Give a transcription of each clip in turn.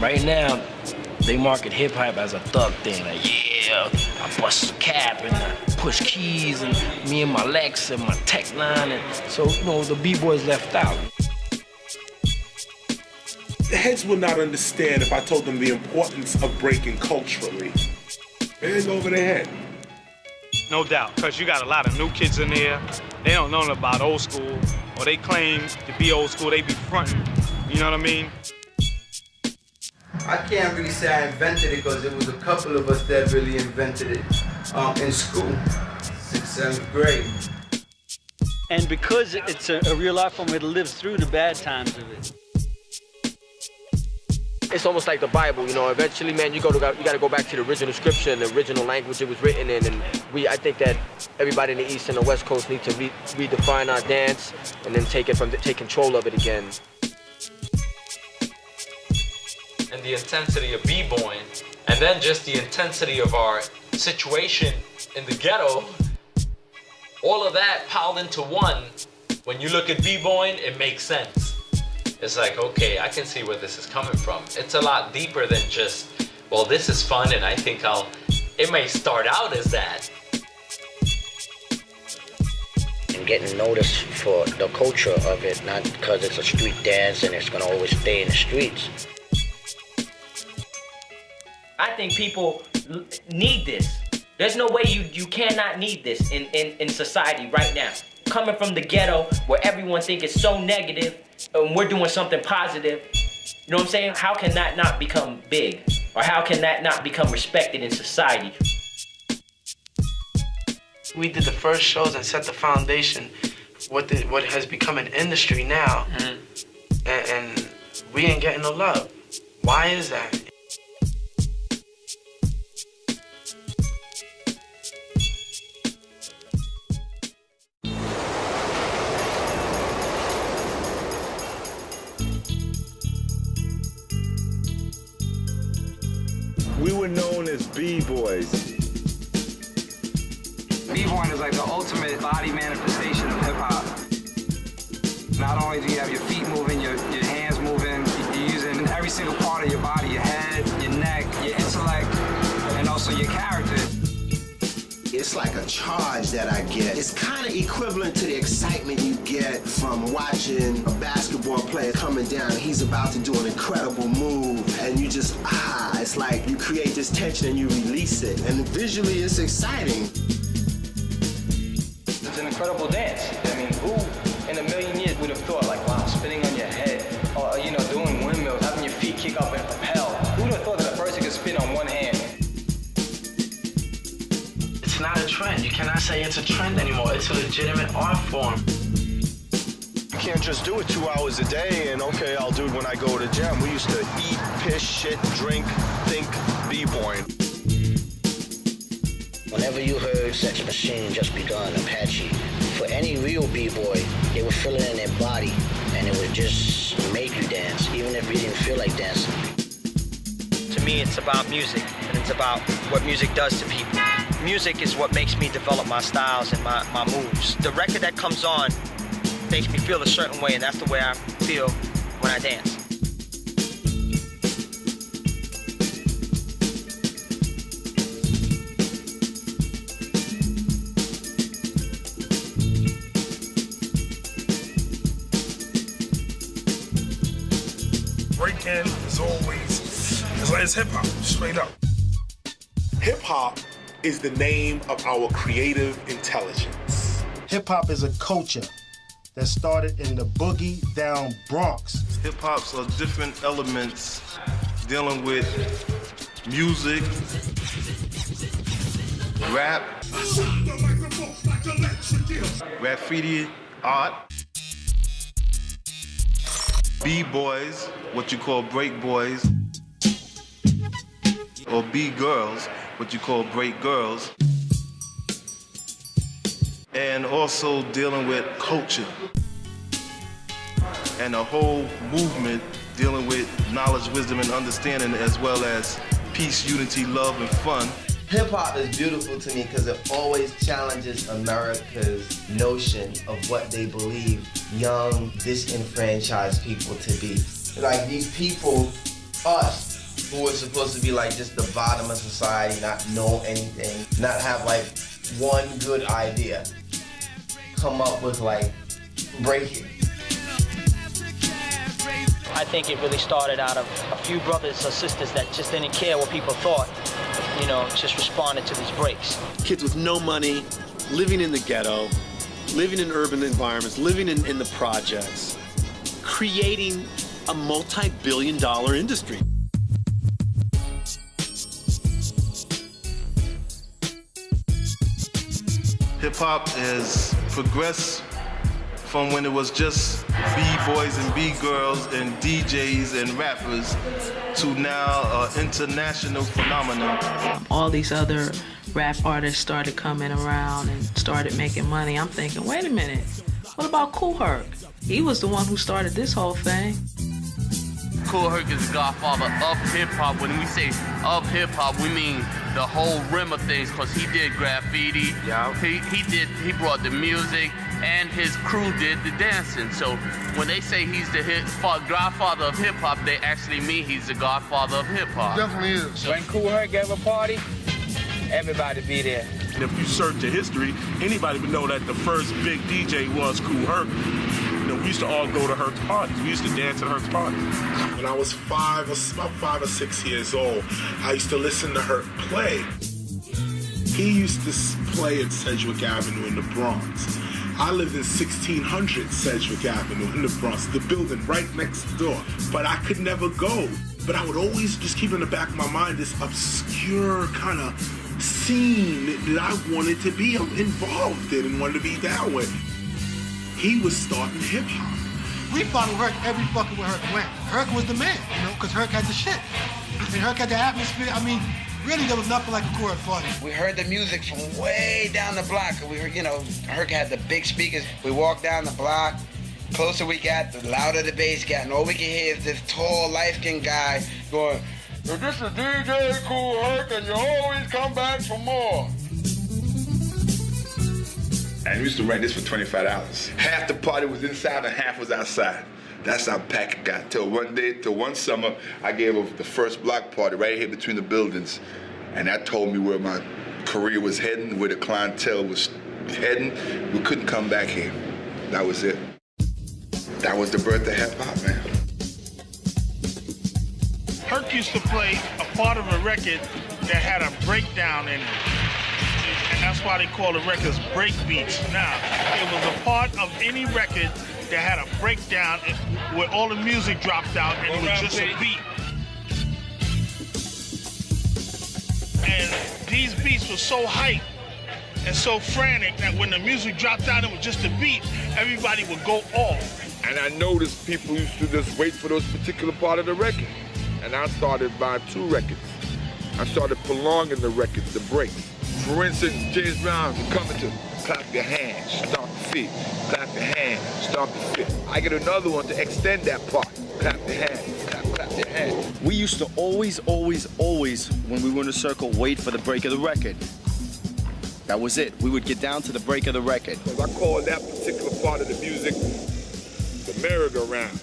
Right now, they market hip-hop as a thug thing. Like, yeah, I bust a cap and I push keys and me and my Lex and my Tech Line. And so, you know, the B-boys left out. The heads would not understand if I told them the importance of breaking culturally. It go over their head. No doubt, because you got a lot of new kids in there. They don't know nothing about old school, or they claim to be old school, they be fronting. You know what I mean? I can't really say I invented it because it was a couple of us that really invented it in school, 6th, 7th grade. And because it's a real art form, it lives through the bad times of it. It's almost like the Bible, you know. Eventually, man, you gotta go back to the original scripture and the original language it was written in. And I think that everybody in the East and the West Coast need to redefine our dance and then take control of it again. And the intensity of b-boying, and then just the intensity of our situation in the ghetto, all of that piled into one. When you look at b-boying, it makes sense. It's like, okay, I can see where this is coming from. It's a lot deeper than just, well, this is fun and I think it may start out as that. And getting noticed for the culture of it, not because it's a street dance and it's gonna always stay in the streets. I think people need this. There's no way you cannot need this in society right now. Coming from the ghetto where everyone thinks it's so negative and we're doing something positive, you know what I'm saying? How can that not become big? Or how can that not become respected in society? We did the first shows and set the foundation for what has become an industry now. Mm-hmm. and we ain't getting no love. Why is that? We were known as B-boys. B-boying is like the ultimate body manifestation of hip-hop. Not only do you have your feet moving, your hands moving, you're using every single part of your body, your head, your neck, your intellect, and also your character. It's like a charge that I get. It's kind of equivalent to the excitement you get from watching a basketball player coming down. He's about to do an incredible move, and you just, it's like you create this tension and you release it. And visually, it's exciting. It's an incredible dance. I mean, who in a million years would have thought, like, wow, spinning on your head, or, you know, doing windmills, having your feet kick up and propel. Who would have thought that a person could spin on one hand? It's not a trend. You cannot say it's a trend anymore. It's a legitimate art form. You can't just do it 2 hours a day and, okay, I'll do it when I go to the gym. We used to eat, piss, shit, drink, think, b-boying. Whenever you heard Sex Machine, Just Begun, Apache, for any real b-boy, they would feel it in their body, and it would just make you dance, even if you didn't feel like dancing. To me, it's about music, and it's about what music does to people. Music is what makes me develop my styles and my moves. The record that comes on makes me feel a certain way, and that's the way I feel when I dance. Breaking is always, it's hip-hop, straight up. Hip-hop is the name of our creative intelligence. Hip-hop is a culture that started in the boogie down Bronx. Hip-hops are different elements dealing with music, rap, graffiti art, B-boys, what you call break boys, or B-girls, what you call break girls, and also dealing with culture and a whole movement dealing with knowledge, wisdom, and understanding, as well as peace, unity, love, and fun. Hip-hop is beautiful to me because it always challenges America's notion of what they believe young, disenfranchised people to be. Like these people, us, who was supposed to be like just the bottom of society, not know anything, not have like one good idea, come up with like breaking. I think it really started out of a few brothers or sisters that just didn't care what people thought, you know, just responded to these breaks. Kids with no money, living in the ghetto, living in urban environments, living in the projects, creating a multi-billion-dollar industry. Hip-hop has progressed from when it was just B-boys and B-girls and DJs and rappers to now an international phenomenon. All these other rap artists started coming around and started making money. I'm thinking, wait a minute, what about Kool Herc? He was the one who started this whole thing. Kool Herc is the godfather of hip-hop. When we say of hip-hop, we mean the whole rim of things, because he did graffiti, he brought the music, and his crew did the dancing. So when they say he's the godfather of hip-hop, they actually mean he's the godfather of hip-hop. Definitely is. When Kool Herc gave a party, everybody be there. And if you search the history, anybody would know that the first big DJ was Kool Herc. You know, we used to all go to Herc's parties. We used to dance at Herc's parties. When I was about 5 or 6 years old, I used to listen to Herc play. He used to play at Sedgwick Avenue in the Bronx. I lived in 1600 Sedgwick Avenue in the Bronx, the building right next door. But I could never go. But I would always just keep in the back of my mind this obscure kind of scene that I wanted to be involved in and wanted to be down with. He was starting hip-hop. We followed Herc every fucking where Herc went. Herc was the man, you know, because Herc had the shit. And Herc had the atmosphere. I mean, really, there was nothing like a Kool Herc party. We heard the music from way down the block. We heard, you know, Herc had the big speakers. We walked down the block. Closer we got, the louder the bass got, and all we could hear is this tall, light-skinned guy going, "This is DJ Kool Herc, and you always come back for more." And we used to rent this for $25. Half the party was inside and half was outside. That's how packed it got. Till one summer, I gave the first block party right here between the buildings. And that told me where my career was heading, where the clientele was heading. We couldn't come back here. That was it. That was the birth of hip-hop, man. Herc used to play a part of a record that had a breakdown in it. And that's why they call the records break beats. Now, it was a part of any record that had a breakdown where all the music dropped out and it was just a beat. And these beats were so hyped and so frantic that when the music dropped out, it was just a beat, everybody would go off. And I noticed people used to just wait for those particular part of the record. And I started buying 2 records. I started prolonging the records, the breaks. For instance, James Brown would come into clap your hands, stomp the feet, clap your hands, stomp the feet. I get another one to extend that part. Clap your hands, clap your hands. We used to always, when we were in a circle, wait for the break of the record. That was it. We would get down to the break of the record. I call that particular part of the music the merry-go-round.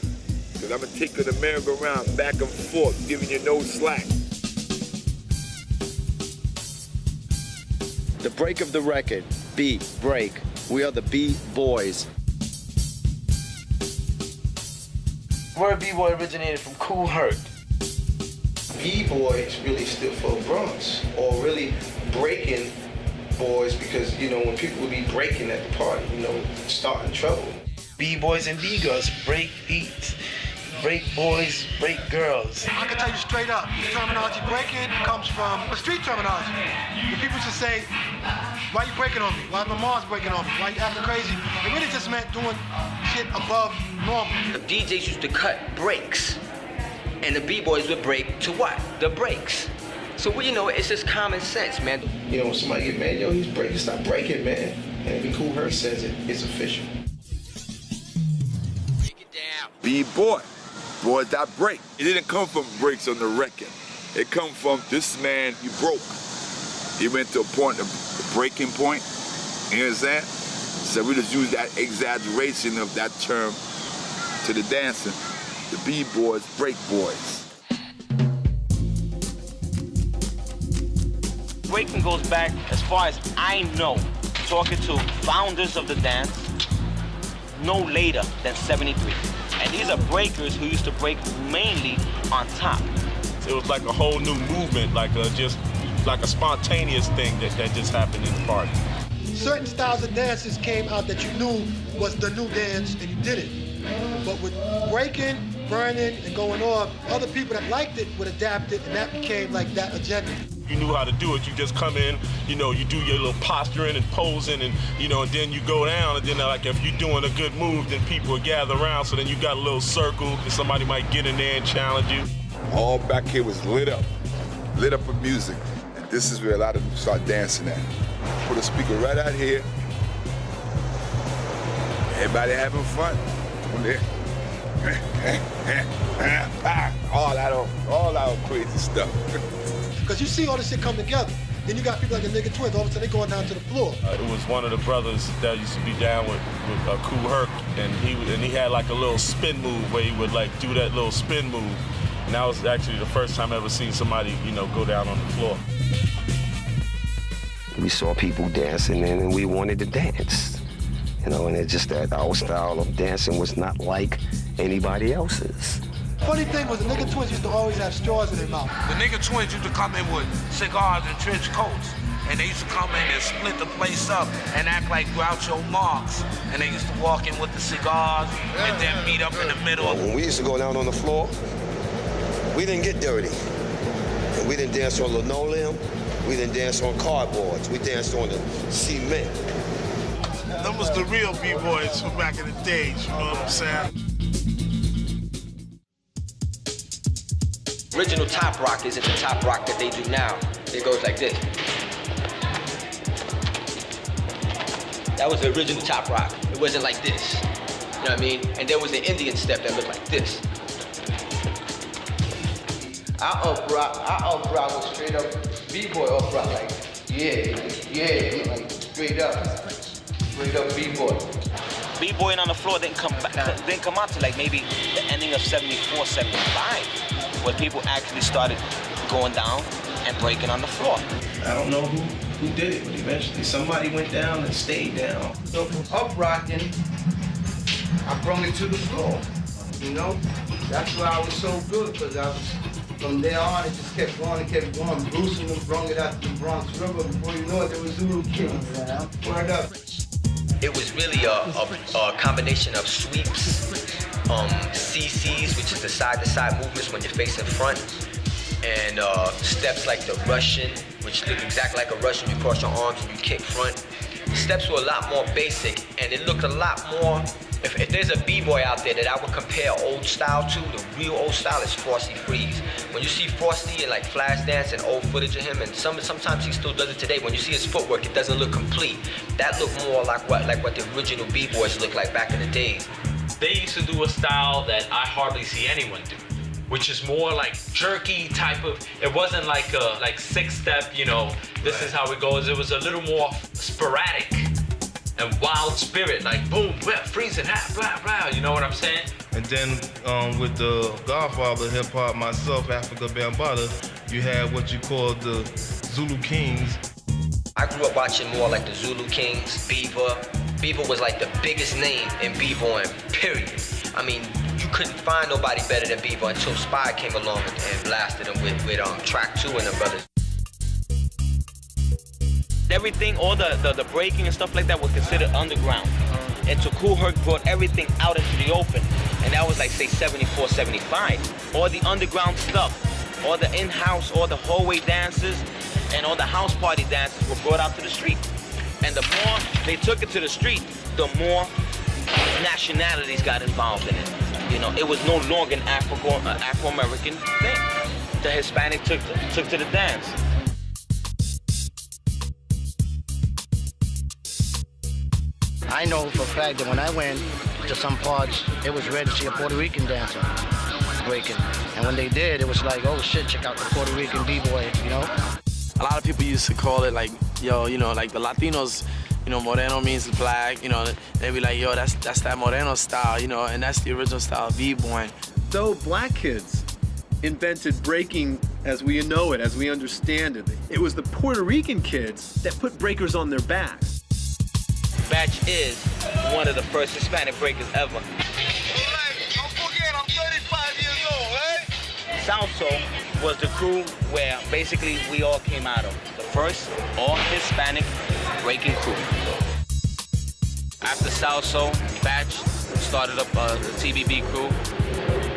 Because I'm going to take the merry-go-round back and forth, giving you no slack. The break of the record, beat, break. We are the B-boys. The word B-boy originated from Kool Herc. B-boys really stood for Bronx, or really breaking boys, because, you know, when people would be breaking at the party, you know, starting trouble. B-boys and B-girls, break beats. Break boys, break girls. I can tell you straight up, the terminology breaking comes from a street terminology. The people just say, "Why you breaking on me? Why my mom's breaking on me? Why you acting crazy?" It really just meant doing shit above normal. The DJs used to cut breaks, and the B-boys would break to what? The breaks. So, you know, it's just common sense, man. You know, when somebody get mad, yo, he's breaking, stop breaking, man. And if Kool Herc says it, it's official. B-boy. Boys that break. It didn't come from breaks on the record. It come from this man, he broke. He went to a point, a breaking point. You understand? So we just use that exaggeration of that term to the dancing. The B-boys, break boys. Breaking goes back, as far as I know, talking to founders of the dance, no later than 73. And these are breakers who used to break mainly on top. It was like a whole new movement, like a spontaneous thing that just happened in the party. Certain styles of dances came out that you knew was the new dance and you did it. But with breaking, burning, and going off, other people that liked it would adapt it, and that became like that agenda. You knew how to do it. You just come in, you do your little posturing and posing, and and then you go down, and then like if you're doing a good move, then people will gather around. So then you got a little circle, and somebody might get in there and challenge you. All back here was lit up with music. And this is where a lot of them start dancing at. Put a speaker right out here. Everybody having fun. all that crazy stuff. Because you see all this shit come together. Then you got people like the Nigga Twins, all of a sudden they going down to the floor. It was one of the brothers that used to be down with Kool Herc, and he had like a little spin move where he would like do that little spin move. And that was actually the first time I ever seen somebody, go down on the floor. We saw people dancing and we wanted to dance. And it's just that our style of dancing was not like anybody else's. Funny thing was the Nigga Twins used to always have straws in their mouth. The Nigga Twins used to come in with cigars and trench coats. And they used to come in and split the place up and act like Groucho Marx. And they used to walk in with the cigars and then meet up in the middle. When we used to go down on the floor, we didn't get dirty. And we didn't dance on linoleum. We didn't dance on cardboards. We danced on the cement. Them was the real B-boys from back in the days, you know what I'm saying? Original top rock isn't the top rock that they do now. It goes like this. That was the original top rock. It wasn't like this. You know what I mean? And there was an Indian step that looked like this. Our up rock was straight up B-boy up rock, like, yeah, like straight up B-boy. B-boying on the floor didn't come out to like maybe the ending of 74, 75, where people actually started going down and breaking on the floor. I don't know who did it, but eventually somebody went down and stayed down. So from up rocking, I brought it to the floor, That's why I was so good, because from there on, it just kept going. Bruce and them brought it out to the Bronx River. Before you know it, there was Zulu Kings. Word up. It was really a combination of sweeps, CCs, which is the side-to-side movements when you're facing front, and steps like the Russian, which look exactly like a Russian. You cross your arms and you kick front. The steps were a lot more basic, and it looked a lot more. If there's a B-boy out there that I would compare old style to, the real old style is Frosty Freeze. When you see Frosty in like Flashdance and old footage of him, and sometimes he still does it today, when you see his footwork, it doesn't look complete. That looked more like what the original B-boys looked like back in the days. They used to do a style that I hardly see anyone do, which is more like jerky type of, it wasn't like a six-step, this is how it goes. It was a little more sporadic and wild spirit, like boom, whip, freezing, blah, blah, you know what I'm saying? And then with the godfather of hip-hop, myself, Africa Bambaataa, you had what you call the Zulu Kings. I grew up watching more like the Zulu Kings, Beaver. Beaver was like the biggest name in b-boying, period. I mean, you couldn't find nobody better than Beaver until Spy came along and blasted him with Track 2 and the brothers. Everything, all the breaking and stuff like that was considered underground. And so Kool Herc brought everything out into the open. And that was like, say, 74, 75. All the underground stuff, all the in-house, all the hallway dances, and all the house party dances were brought out to the street. And the more they took it to the street, the more nationalities got involved in it. It was no longer an Afro-American thing. The Hispanic took to the dance. I know for a fact that when I went to some parts, it was rare to see a Puerto Rican dancer breaking. And when they did, it was like, oh shit, check out the Puerto Rican B-boy, A lot of people used to call it like, like the Latinos, Moreno means black, they be like, yo, that's that Moreno style, and that's the original style of B-boying. Though black kids invented breaking as we know it, as we understand it. It was the Puerto Rican kids that put breakers on their backs. Batch is one of the first Hispanic breakers ever. Don't forget, I'm 35 years old, right? Salso was the crew where basically we all came out of. The first all Hispanic breaking crew. After Salso, Batch started up the TBB crew,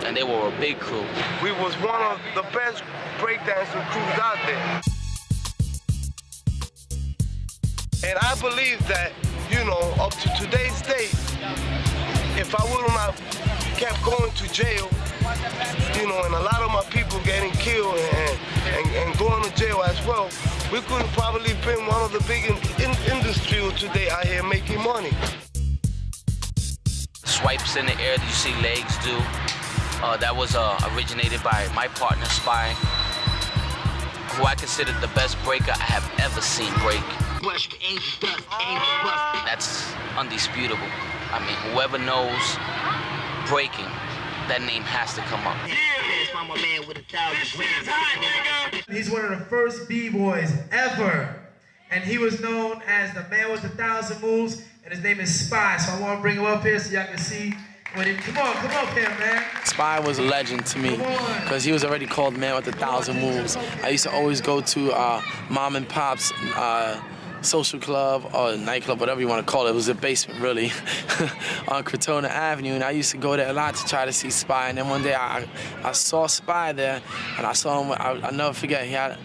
and they were a big crew. We was one of the best breakdancing crews out there. And I believe that, you know, up to today's date, if I would have kept going to jail, you know, and a lot of my people getting killed and going to jail as well, we could have probably been one of the big industries today out here making money. Swipes in the air that you see legs do, that was originated by my partner Spy, who I consider the best breaker I have ever seen break. That's undisputable. I mean, whoever knows breaking, that name has to come up. He's one of the first B-boys ever, and he was known as the man with 1,000 moves, and his name is Spy. So I want to bring him up here so y'all can see what he. Come up here, man. Spy was a legend to me because he was already called man with 1,000 moves. I used to always go to mom and pop's social club or nightclub, whatever you want to call it. It was a basement, really, on Crotona Avenue, and I used to go there a lot to try to see Spy. And then one day I saw Spy there, and I saw him. I'll never forget. He had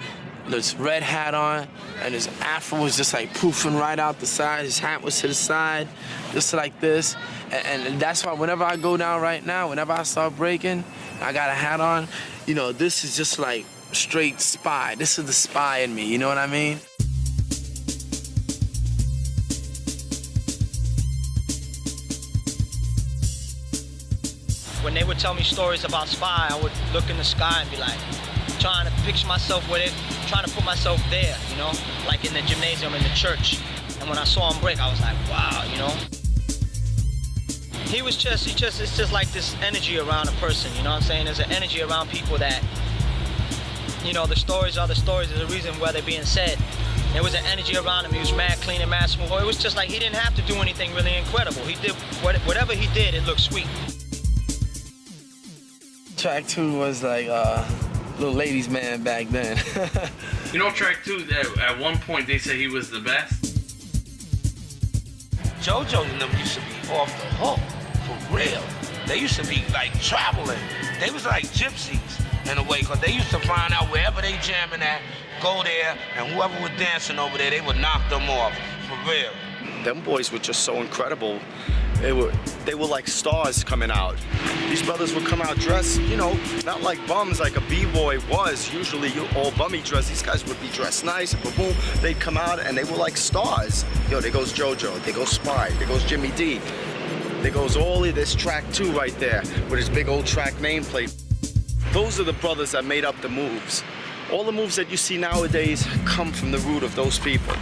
this red hat on, and his afro was just like poofing right out the side. His hat was to the side, just like this. And that's why whenever I go down right now, whenever I start breaking, I got a hat on, you know, this is just like straight Spy. This is the Spy in me, you know what I mean? When they would tell me stories about Spy, I would look in the sky and be like, trying to picture myself with it, trying to put myself there, you know, like in the gymnasium, in the church. And when I saw him break, I was like, wow, you know. It's just like this energy around a person, you know what I'm saying? There's an energy around people that, you know, the stories are the stories. There's a reason why they're being said. There was an energy around him. He was mad clean and mad smooth. It was just like he didn't have to do anything really incredible. He did whatever he did, it looked sweet. Track 2 was like little ladies' man back then. You know, track 2, at one point they said he was the best. JoJo and them used to be off the hook, for real. They used to be like traveling. They was like gypsies in a way, because they used to find out wherever they jamming at, go there, and whoever was dancing over there, they would knock them off, for real. Them boys were just so incredible. They were like stars coming out. These brothers would come out dressed, you know, not like bums like a B-boy was. Usually all bummy dressed. These guys would be dressed nice, and boom, they'd come out and they were like stars. Yo, there goes JoJo, there goes Spy, there goes Jimmy D. There goes Ollie, there's track 2 right there with his big old track nameplate. Those are the brothers that made up the moves. All the moves that you see nowadays come from the root of those people.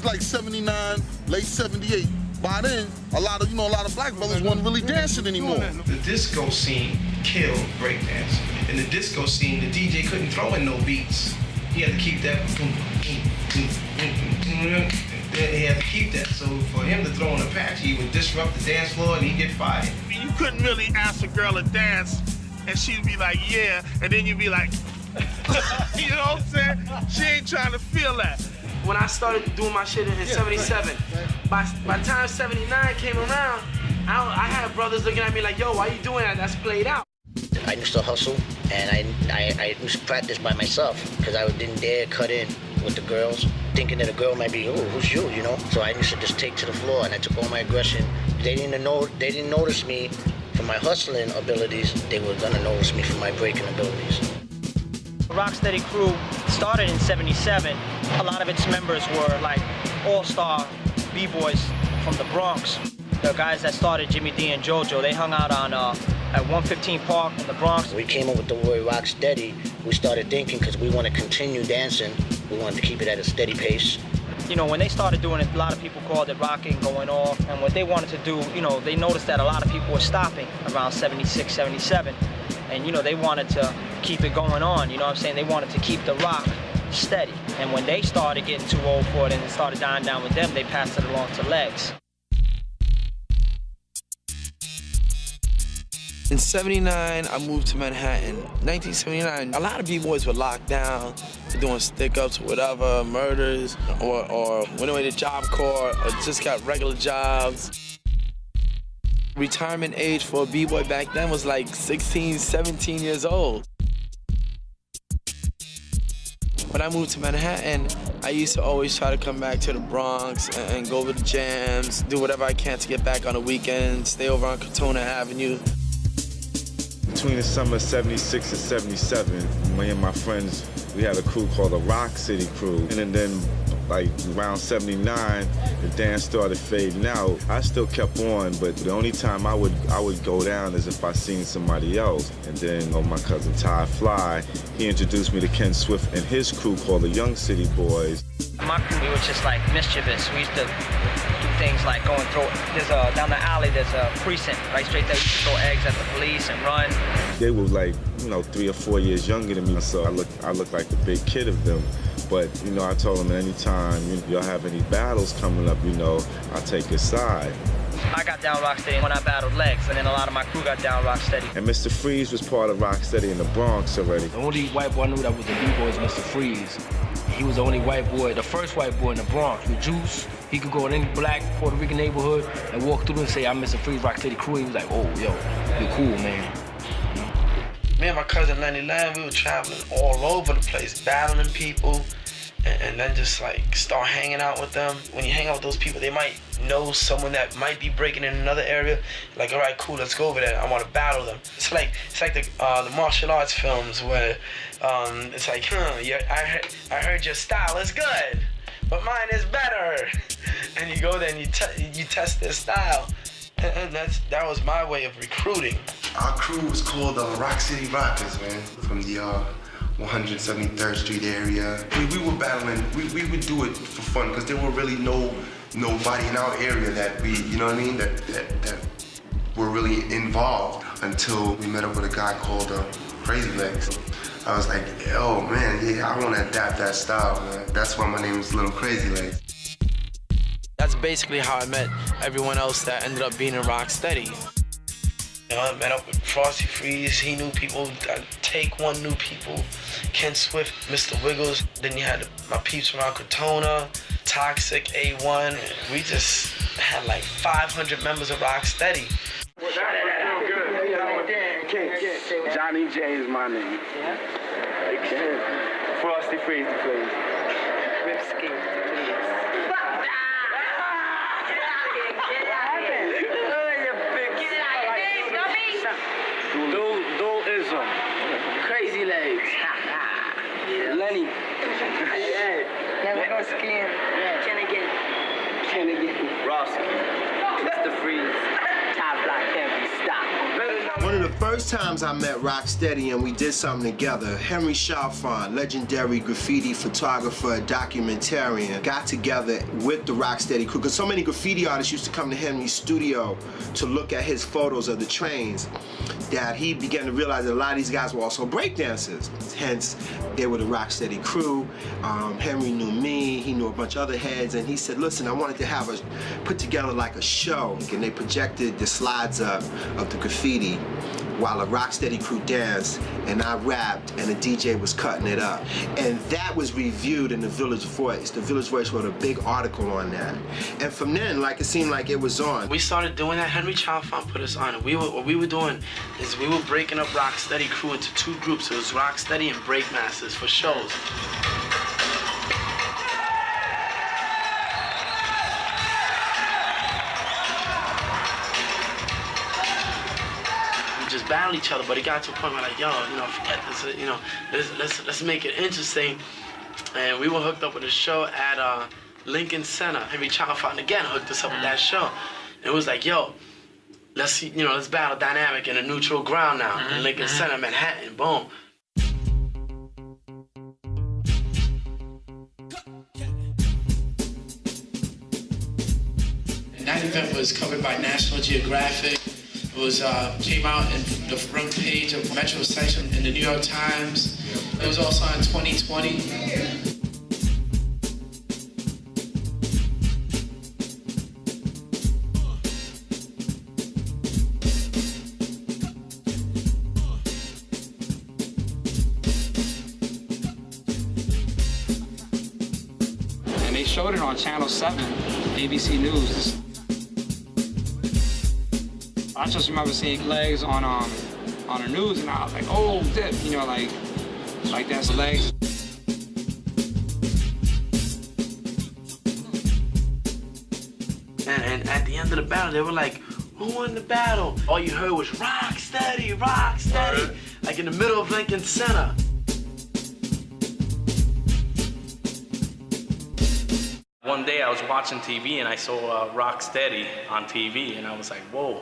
Like 79, late 78. By then, a lot of black brothers wasn't really dancing anymore. The disco scene killed breakdancing. In the disco scene, the DJ couldn't throw in no beats. He had to keep that. He had to keep that. So for him to throw in a patch, he would disrupt the dance floor and he'd get fired. You couldn't really ask a girl to dance and she'd be like, yeah, and then you'd be like, you know what I'm saying? She ain't trying to feel that. When I started doing my shit in 77, by the time 79 came around, I had brothers looking at me like, yo, why you doing that? That's played out. I used to hustle, and I used to practice by myself, because I didn't dare cut in with the girls, thinking that a girl might be, oh, who's you, you know? So I used to just take to the floor, and I took all my aggression. They didn't notice me for my hustling abilities. They were gonna notice me for my breaking abilities. Rocksteady crew started in 77. A lot of its members were like all-star B-boys from the Bronx. The guys that started Jimmy D and JoJo, they hung out on at 115 Park in the Bronx. We came up with the word rock steady. We started thinking because we want to continue dancing. We wanted to keep it at a steady pace. You know, when they started doing it, a lot of people called it rocking, going off. And what they wanted to do, you know, they noticed that a lot of people were stopping around 76, 77. And, you know, they wanted to keep it going on, you know what I'm saying? They wanted to keep the rock steady. And when they started getting too old for it and it started dying down with them, they passed it along to Legs. In '79, I moved to Manhattan. 1979, a lot of b-boys were locked down, doing stick-ups or whatever, murders, or went away to Job Corps, or just got regular jobs. Retirement age for a b-boy back then was like 16, 17 years old. When I moved to Manhattan, I used to always try to come back to the Bronx and go to the jams, do whatever I can to get back on the weekends, stay over on Cortona Avenue. Between the summer of 76 and 77, me and my friends, we had a crew called the Rock City Crew. And then like around 79, the dance started fading out. I still kept on, but the only time I would go down is if I seen somebody else. And then my cousin Ty Fly, he introduced me to Ken Swift and his crew called the Young City Boys. My crew, we were just like mischievous. We used to do things like go and throw, down the alley, there's a precinct right straight there. We used to throw eggs at the police and run. They were like, 3 or 4 years younger than me, so I looked like the big kid of them. But, I told them anytime y'all have any battles coming up, I'll take your side. I got down Rocksteady when I battled Legs, and then a lot of my crew got down Rocksteady. And Mr. Freeze was part of Rocksteady in the Bronx already. The only white boy I knew that was the B-boy was Mr. Freeze. He was the only white boy, the first white boy in the Bronx with juice. He could go in any black Puerto Rican neighborhood and walk through and say, I'm Mr. Freeze, Rocksteady crew. He was like, oh, yo, you're cool, man. Me and my cousin Lenny Lamb, we were traveling all over the place, battling people, and then just like start hanging out with them. When you hang out with those people, they might know someone that might be breaking in another area. Like, all right, cool, let's go over there. I want to battle them. It's like the martial arts films where it's like, yeah, I heard your style is good, but mine is better. And you go there and you test their style. And that was my way of recruiting. Our crew was called Rock City Rockers, man, from the 173rd Street area. We were battling, we would do it for fun because there were really nobody in our area that we, that were really involved until we met up with a guy called Crazy Legs. I was like, oh man, yeah, I want to adapt that style, man. That's why my name is Little Crazy Legs. That's basically how I met everyone else that ended up being in Rocksteady. I met up with Frosty Freeze. He knew people. Take One knew people. Ken Swift, Mr. Wiggles. Then you had my peeps from Cortona, Toxic, A1. We just had like 500 members of Rocksteady. Johnny J is my name. Yeah? Frosty Freeze, please. Ripski, please. Dualism. Crazy Legs. Lenny. Never go skiing. Ken again. Roski. Mr. Freeze. Top block can't be stopped. One of the first times I met Rocksteady and we did something together, Henry Chalfant, legendary graffiti photographer, documentarian, got together with the Rocksteady crew because so many graffiti artists used to come to Henry's studio to look at his photos of the trains that he began to realize that a lot of these guys were also breakdancers. Hence, they were the Rocksteady crew. Henry knew me, he knew a bunch of other heads, and he said, listen, I wanted to put together like a show. And they projected the slides up of the graffiti while a Rocksteady crew danced, and I rapped, and the DJ was cutting it up. And that was reviewed in the Village Voice. The Village Voice wrote a big article on that. And from then, it seemed like it was on. We started doing that. Henry Chalfant put us on. What we were doing is we were breaking up Rocksteady crew into two groups. It was Rocksteady and Breakmasters for shows. Just battle each other, but it got to a point where forget this, let's make it interesting. And we were hooked up with a show at Lincoln Center. Henry Chalfant again hooked us up with that show. And it was like, yo, let's see, let's battle dynamic in a neutral ground now in Lincoln Center, Manhattan, boom. 95th was covered by National Geographic. It was came out in the front page of Metro section in the New York Times. It was also in 2020. And they showed it on Channel 7, ABC News. I just remember seeing legs on the news, and I was like, oh, dip, like that's legs. And at the end of the battle, they were like, who won the battle? All you heard was rock steady, like in the middle of Lincoln Center. One day I was watching TV and I saw Rocksteady on TV, and I was like, whoa.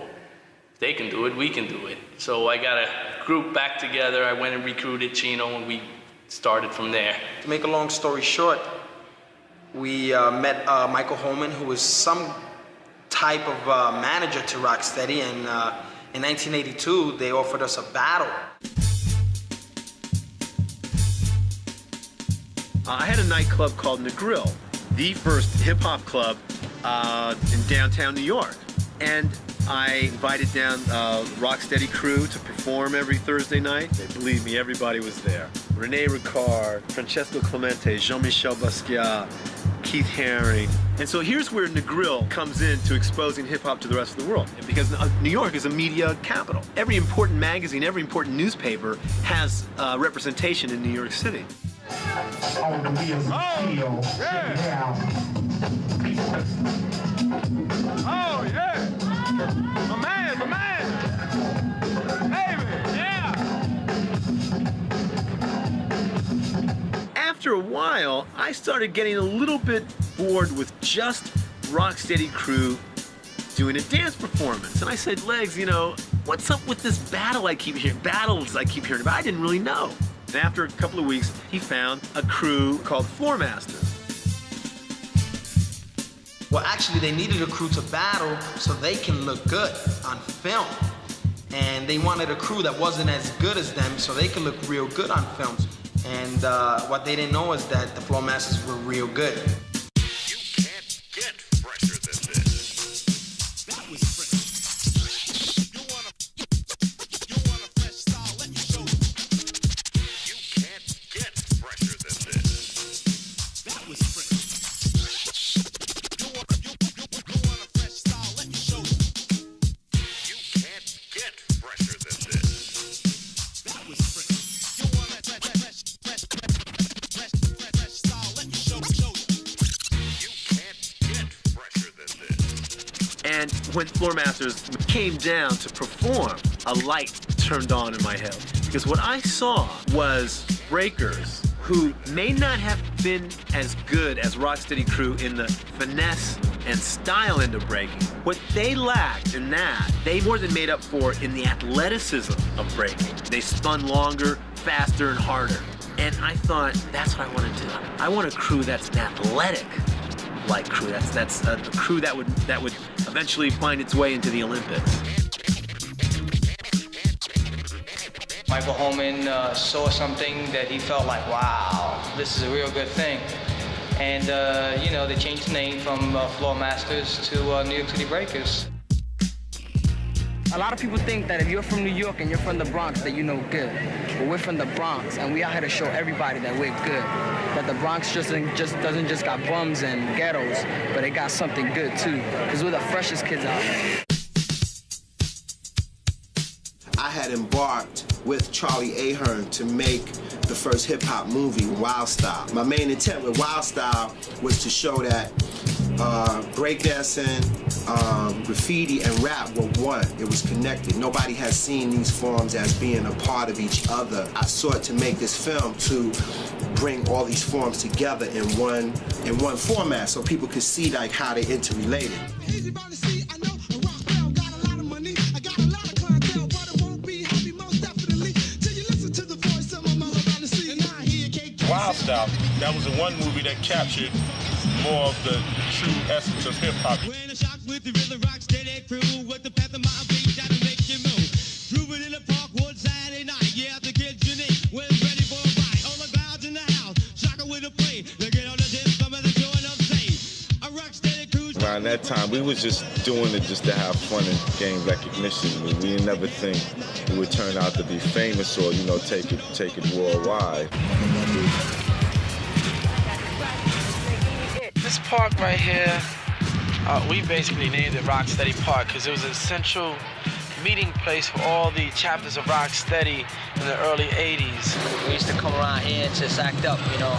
They can do it, we can do it. So I got a group back together. I went and recruited Chino, and we started from there. To make a long story short, we met Michael Holman, who was some type of manager to Rocksteady, and in 1982, they offered us a battle. I had a nightclub called The Grill, the first hip-hop club in downtown New York. And I invited down Rocksteady crew to perform every Thursday night. Believe me, everybody was there. Rene Ricard, Francesco Clemente, Jean-Michel Basquiat, Keith Haring. And so here's where Negril comes into exposing hip-hop to the rest of the world. Because New York is a media capital. Every important magazine, every important newspaper has representation in New York City. Oh, yeah. Oh, yeah. My man. Baby, yeah. After a while, I started getting a little bit bored with just Rocksteady crew doing a dance performance. And I said, Legs, what's up with this battles I keep hearing about? I didn't really know. And after a couple of weeks, he found a crew called Floor Masters. Well, actually, they needed a crew to battle so they can look good on film. And they wanted a crew that wasn't as good as them so they could look real good on films. And what they didn't know is that the Floor Masters were real good. You can't get fresher than this. That was fresh. You want a fresh style? Let me show you. You can't get fresher than this. That was fresh. And when Floor Masters came down to perform, a light turned on in my head. Because what I saw was breakers who may not have been as good as Rocksteady crew in the finesse and style end of breaking. What they lacked in that, they more than made up for in the athleticism of breaking. They spun longer, faster, and harder. And I thought, that's what I want to do. I want a crew that's an athletic-like crew. That's a crew that would eventually find its way into the Olympics. Michael Holman saw something that he felt like, wow, this is a real good thing. And, they changed the name from Floor Masters to New York City Breakers. A lot of people think that if you're from New York and you're from the Bronx, that you know good. But we're from the Bronx, and we out here to show everybody that we're good. That the Bronx doesn't just got bums and ghettos, but it got something good too. Because we're the freshest kids out here. I had embarked with Charlie Ahern to make the first hip-hop movie, Wild Style. My main intent with Wild Style was to show that breakdancing, graffiti, and rap were one. It was connected. Nobody has seen these forms as being a part of each other. I sought to make this film to bring all these forms together in one format so people could see like how they interrelated. lifestyle. That was the one movie that captured more of the true essence of hip-hop. When I shock with the rhythm rock steady crew, with the path of my beat that'll make you move. Grooving in the park one Saturday night, yeah, the kids unique, was ready for a fight. All the crowds in the house, shocking with a play. They get on the dance, come and join up, say, a rock steady crew. Around that time, we was just doing it just to have fun and gain recognition. We didn't never think it would turn out to be famous or, you know, take it worldwide. This park right here, we basically named it Rocksteady Park because it was a central meeting place for all the chapters of Rocksteady in the early 80s. We used to come around here and just act up, you know,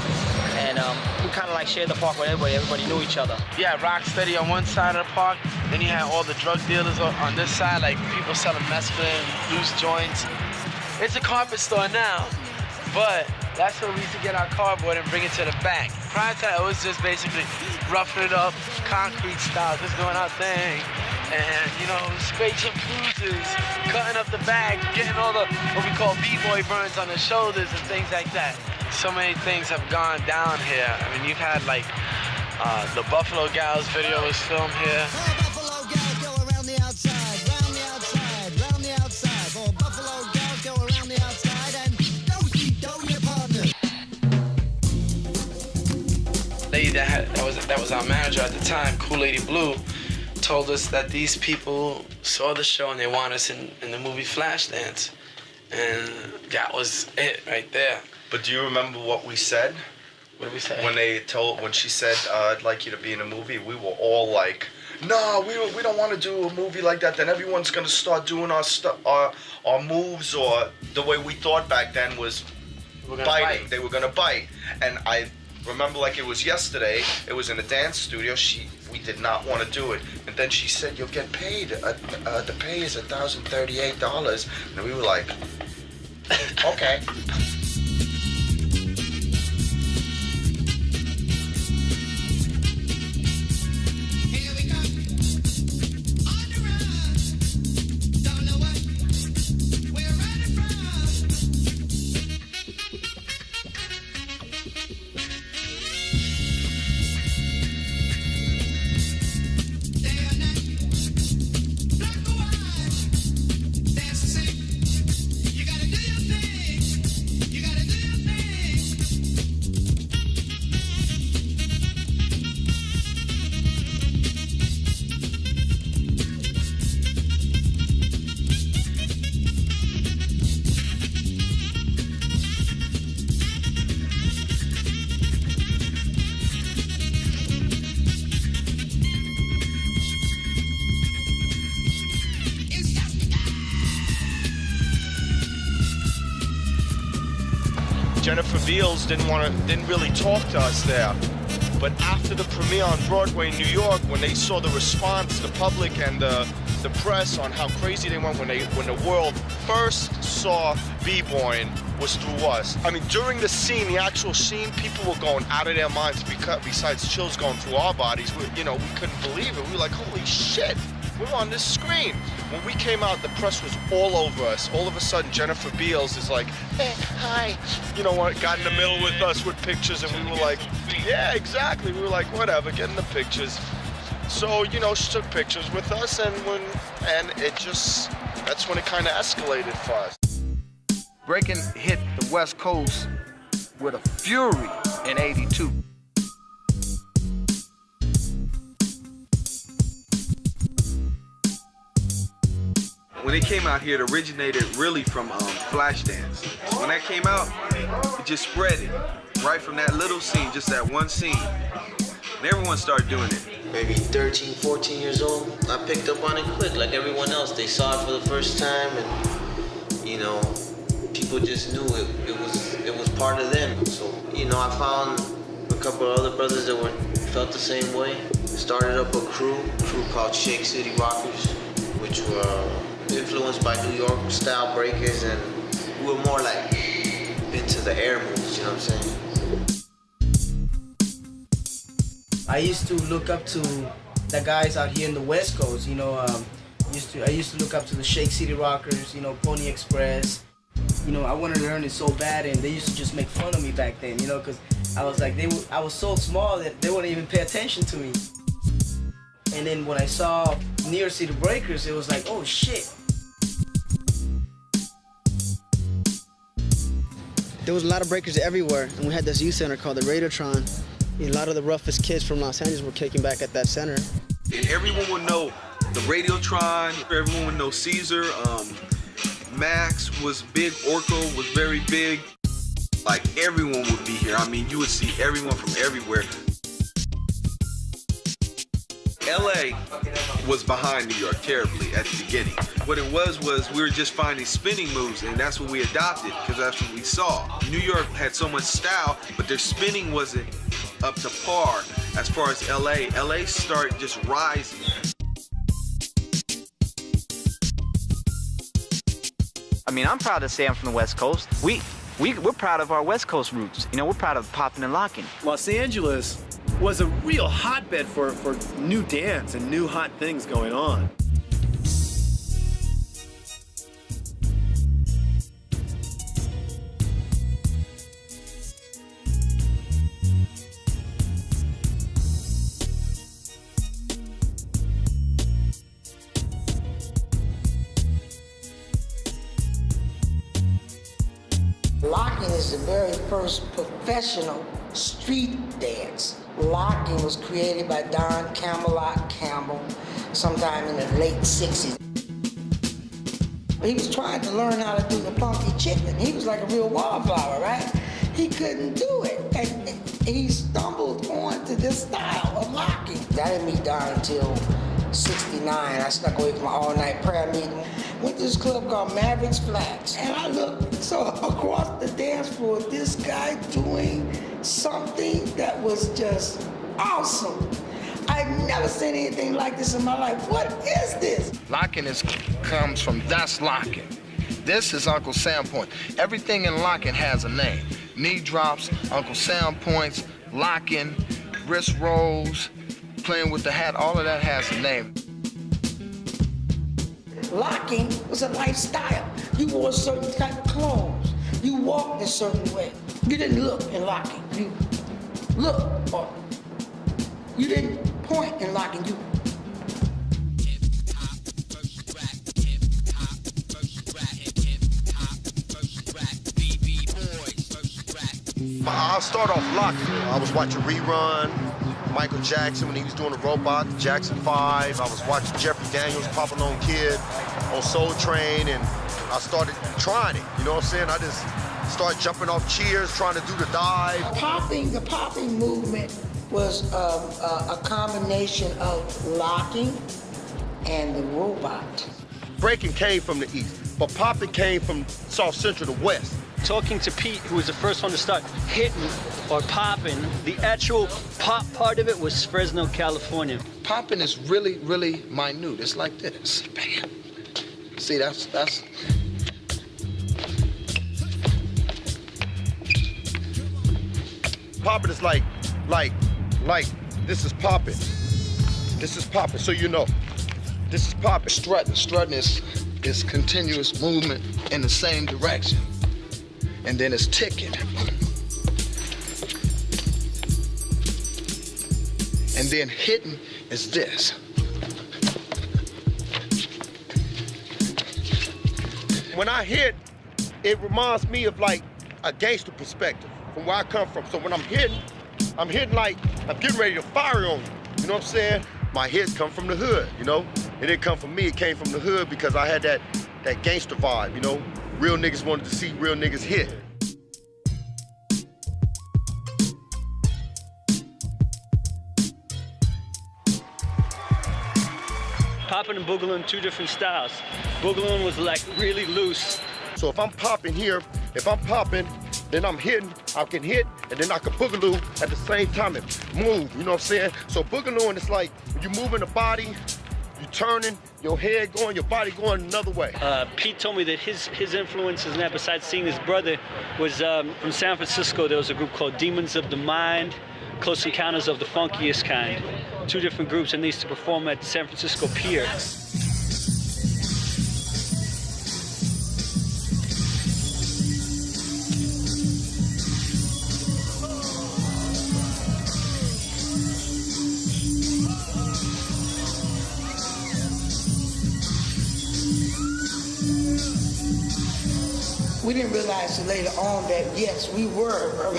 and we kind of like shared the park with everybody. Everybody knew each other. Yeah, Rocksteady on one side of the park, then you had all the drug dealers on this side, like people selling mescaline, loose joints. It's a carpet store now, but that's where we used to get our cardboard and bring it to the back. Prior to that, it was just basically roughing it up, concrete style, just doing our thing. And, you know, scraping bruises, cutting up the bag, getting all the, what we call B-boy burns on the shoulders and things like that. So many things have gone down here. I mean, you've had, like, the Buffalo Gals video was filmed here. Buffalo gals go around the outside, round the outside, round the outside. For Buffalo gals go around the outside and do your partner. Lady that was our manager at the time, Cool Lady Blue, told us that these people saw the show and they want us in the movie Flashdance. And that was it right there. But do you remember what we said? What did we say? When she said, I'd like you to be in a movie, we were all like, no, we don't want to do a movie like that. Then everyone's going to start doing our moves, or the way we thought back then was biting. They were going to bite. And I remember like it was yesterday, it was in a dance studio. We did not want to do it. And then she said, you'll get paid. The pay is $1,038. And we were like, okay. Jennifer Beals didn't really talk to us there. But after the premiere on Broadway in New York, when they saw the response, the public and the press on how crazy they went when the world first saw b-boying was through us. I mean, during the scene, the actual scene, people were going out of their minds besides chills going through our bodies. We couldn't believe it. We were like, holy shit, we're on this screen. When we came out, the press was all over us. All of a sudden, Jennifer Beals is like, hey, hi. You know what, got in the middle with us with pictures, and we were like, yeah, exactly. We were like, whatever, get in the pictures. So, she took pictures with us, and that's when it kind of escalated for us. Breaking hit the West Coast with a fury in '82. When it came out here, it originated really from Flashdance. When that came out, it just spread it. Right from that little scene, just that one scene. And everyone started doing it. Maybe 13, 14 years old, I picked up on it quick, like everyone else. They saw it for the first time, and people just knew it was part of them. So, I found a couple of other brothers that felt the same way. Started up a crew called Shake City Rockers, which were influenced by New York style breakers, and we were more like into the air moves, you know what I'm saying? I used to look up to the guys out here in the West Coast, I used to look up to the Shake City Rockers, Pony Express. I wanted to learn it so bad, and they used to just make fun of me back then, because I was like, I was so small that they wouldn't even pay attention to me. And then when I saw New York City Breakers, it was like, oh shit. There was a lot of breakers everywhere, and we had this youth center called the Radiotron. A lot of the roughest kids from Los Angeles were kicking back at that center. And everyone would know the Radiotron, everyone would know Caesar, Max was big, Orko was very big. Like, everyone would be here. I mean, you would see everyone from everywhere. LA was behind New York terribly at the beginning. What it was we were just finding spinning moves, and that's what we adopted, because that's what we saw. New York had so much style, but their spinning wasn't up to par as far as LA. LA started just rising. I mean, I'm proud to say I'm from the West Coast. We're proud of our West Coast roots. You know, we're proud of popping and locking. Los Angeles was a real hotbed for new dance and new hot things going on. Locking is the very first professional street dance. Locking was created by Don Camelot Campbell sometime in the late 60s. He was trying to learn how to do the funky chicken. He was like a real wallflower, right? He couldn't do it. And he stumbled onto this style of locking. I didn't meet Don until 69. I snuck away from my all-night prayer meeting. Went to this club called Mavericks Flats. And I looked, saw across the dance floor, this guy doing something that was just awesome. I've never seen anything like this in my life. What is this? Locking comes from that's locking. This is Uncle Sam Point. Everything in locking has a name. Knee drops, Uncle Sam points, locking, wrist rolls, playing with the hat, all of that has a name. Locking was a lifestyle. You wore certain type of clothes. You walked a certain way. You didn't look in locking. You looked, or you didn't point in locking. You. I'll start off locking. I was watching Rerun, Michael Jackson when he was doing the robot, Jackson 5. I was watching Jeffrey Daniels, Papa Lone Kid on Soul Train, and I started trying it. You know what I'm saying? I just started jumping off chairs, trying to do the dive. The popping movement was a combination of locking and the robot. Breaking came from the East, but popping came from South Central to West. Talking to Pete, who was the first one to start hitting or popping, the actual pop part of it was Fresno, California. Popping is really, really minute. It's like this. Bam. See, that's. Popping is like, this is popping. This is popping, so you know. This is popping. Strutting is continuous movement in the same direction. And then it's ticking. And then hitting is this. When I hit, it reminds me of like a gangster perspective from where I come from. So when I'm hitting like I'm getting ready to fire on you. You know what I'm saying? My hits come from the hood, you know? It didn't come from me, it came from the hood because I had that gangster vibe, you know? Real niggas wanted to see real niggas hit. Popping and boogaloo, two different styles. Boogaloo was like really loose. So if I'm popping here, then I'm hitting, I can hit, and then I can boogaloo at the same time and move, you know what I'm saying? So boogalooing is like, when you're moving the body, you're turning, your head going, your body going another way. Pete told me that his influences in that, besides seeing his brother, was from San Francisco. There was a group called Demons of the Mind, Close Encounters of the Funkiest Kind. Two different groups, and they used to perform at the San Francisco Pier. We didn't realize till later on that, yes, we were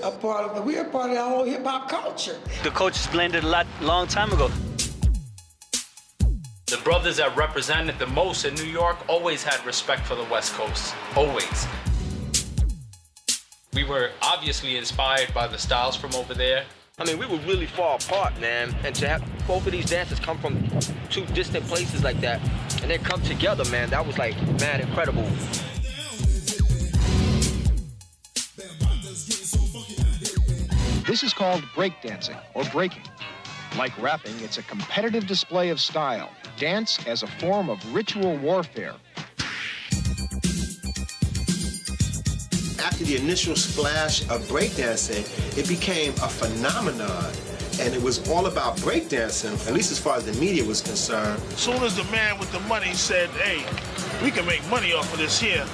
a part of the whole hip-hop culture. The cultures blended a long time ago. The brothers that represented the most in New York always had respect for the West Coast, always. We were obviously inspired by the styles from over there. I mean, we were really far apart, man. And to have both of these dancers come from two distant places like that, and then come together, man, that was like, man, incredible. This is called breakdancing, or breaking. Like rapping, it's a competitive display of style. Dance as a form of ritual warfare. After the initial splash of breakdancing, it became a phenomenon. And it was all about breakdancing, at least as far as the media was concerned. As soon as the man with the money said, hey, we can make money off of this here,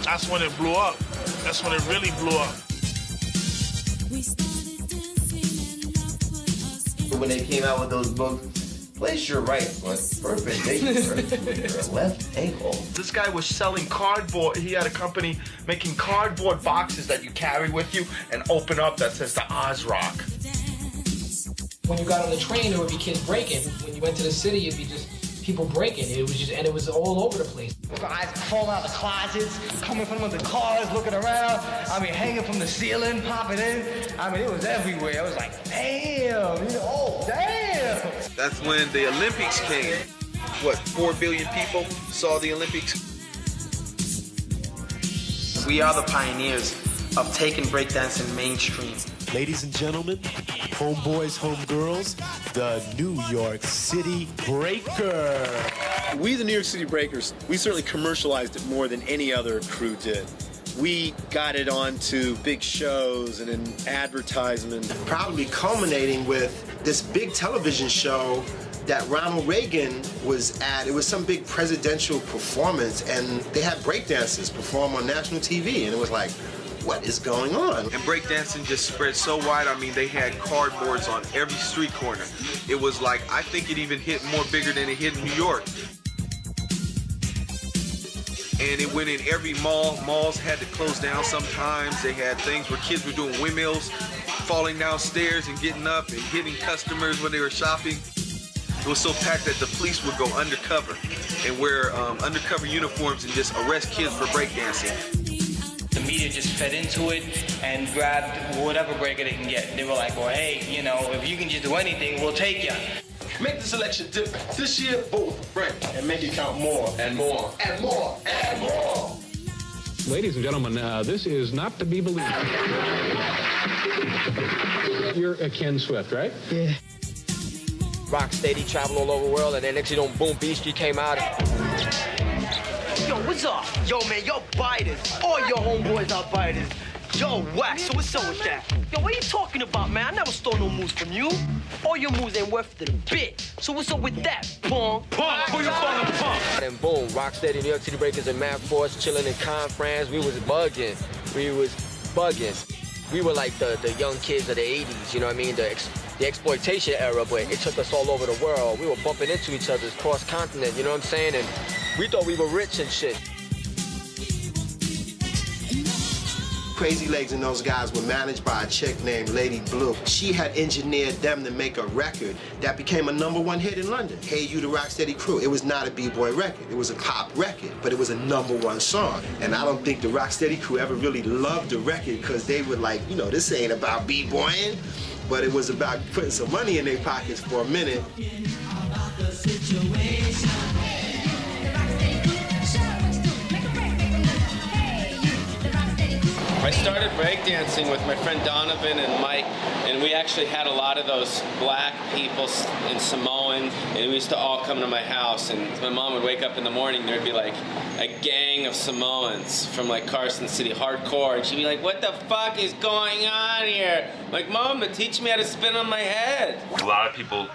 that's when it blew up. That's when it really blew up. When they came out with those books, place your right foot perpendicular to your left ankle. This guy was selling cardboard. He had a company making cardboard boxes that you carry with you and open up that says the Oz Rock. When you got on the train, there would be kids breaking. When you went to the city, it'd be just people breaking. It was all over the place. Guys falling out of the closets, coming from the cars, looking around. I mean, hanging from the ceiling, popping in. I mean, it was everywhere. I was like, damn, oh, damn. That's when the Olympics came. What, 4 billion people saw the Olympics? We are the pioneers of taking breakdancing mainstream. Ladies and gentlemen, homeboys, homegirls, the New York City Breaker. We, the New York City Breakers, we certainly commercialized it more than any other crew did. We got it onto big shows and in advertisements. Probably culminating with this big television show that Ronald Reagan was at. It was some big presidential performance, and they had breakdancers perform on national TV, and it was like, what is going on? And breakdancing just spread so wide. I mean, they had cardboards on every street corner. It was like, I think it even hit more bigger than it hit in New York. And it went in every mall. Malls had to close down sometimes. They had things where kids were doing windmills, falling downstairs and getting up and hitting customers when they were shopping. It was so packed that the police would go undercover and wear undercover uniforms and just arrest kids for breakdancing. The media just fed into it and grabbed whatever breaker they can get. They were like, well, hey, you know, if you can just do anything, we'll take you. Make the selection different. This year, vote for Frank and make it count more and more and more and more. Ladies and gentlemen, this is not to be believed. You're Ken Swift, right? Yeah. Rocksteady, travel all over the world, and then next you know, boom, B Street came out. Yo, what's up? Yo, man, y'all biters. All your homeboys are biters. Yo, whack, so what's up with that? Yo, what are you talking about, man? I never stole no moves from you. All your moves ain't worth it a bit. So what's up with that, punk? Punk, who you calling punk? And boom, Rocksteady, New York City Breakers, and Mad Force chilling in Conference. We was bugging. We were like the young kids of the 80s, you know what I mean? The exploitation era, but it took us all over the world. We were bumping into each other cross-continent, you know what I'm saying? And we thought we were rich and shit. Crazy Legs and those guys were managed by a chick named Lady Blue. She had engineered them to make a record that became a #1 hit in London. Hey You, the Rocksteady Crew. It was not a B-boy record. It was a pop record, but it was a #1 song. And I don't think the Rocksteady Crew ever really loved the record because they were like, you know, this ain't about B-boying, but it was about putting some money in their pockets for a minute. I started breakdancing with my friend Donovan and Mike, and we actually had a lot of those black people and Samoans, and we used to all come to my house, and my mom would wake up in the morning, there'd be like a gang of Samoans from like Carson City, hardcore, and she'd be like, what the fuck is going on here? I'm like, Mom, teach me how to spin on my head. A lot of people,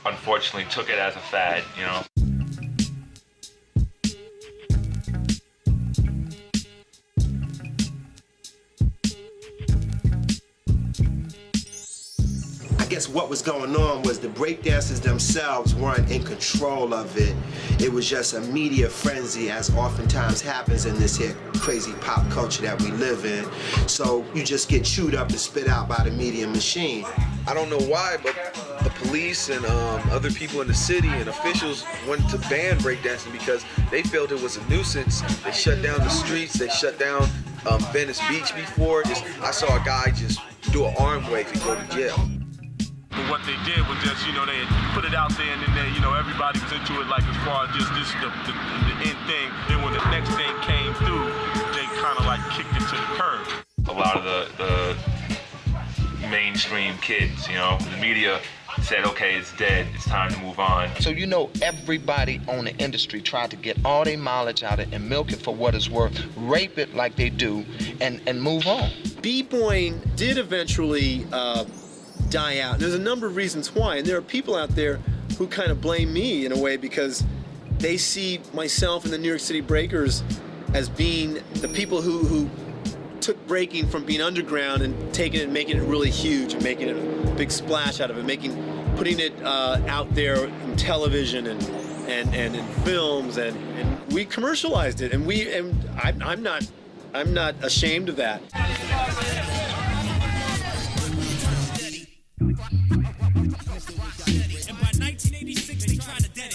unfortunately, took it as a fad, you know? I guess what was going on was the breakdancers themselves weren't in control of it. It was just a media frenzy, as oftentimes happens in this here crazy pop culture that we live in. So you just get chewed up and spit out by the media machine. I don't know why, but the police and other people in the city and officials wanted to ban breakdancing because they felt it was a nuisance. They shut down the streets, they shut down Venice Beach before. I saw a guy just do an arm wave and go to jail. But what they did was just, they put it out there and then everybody was into it, like as far as just the end thing. Then when the next thing came through, they kind of like kicked it to the curb. A lot of the mainstream kids, the media said, okay, it's dead, it's time to move on. So everybody on the industry tried to get all their mileage out of it and milk it for what it's worth, rape it like they do, and move on. B-boying did eventually die out. There's a number of reasons why, and there are people out there who kind of blame me in a way because they see myself and the New York City Breakers as being the people who took breaking from being underground and taking it and making it really huge and making it a big splash out of it, putting it out there in television and in films, and we commercialized it, and I'm not ashamed of that.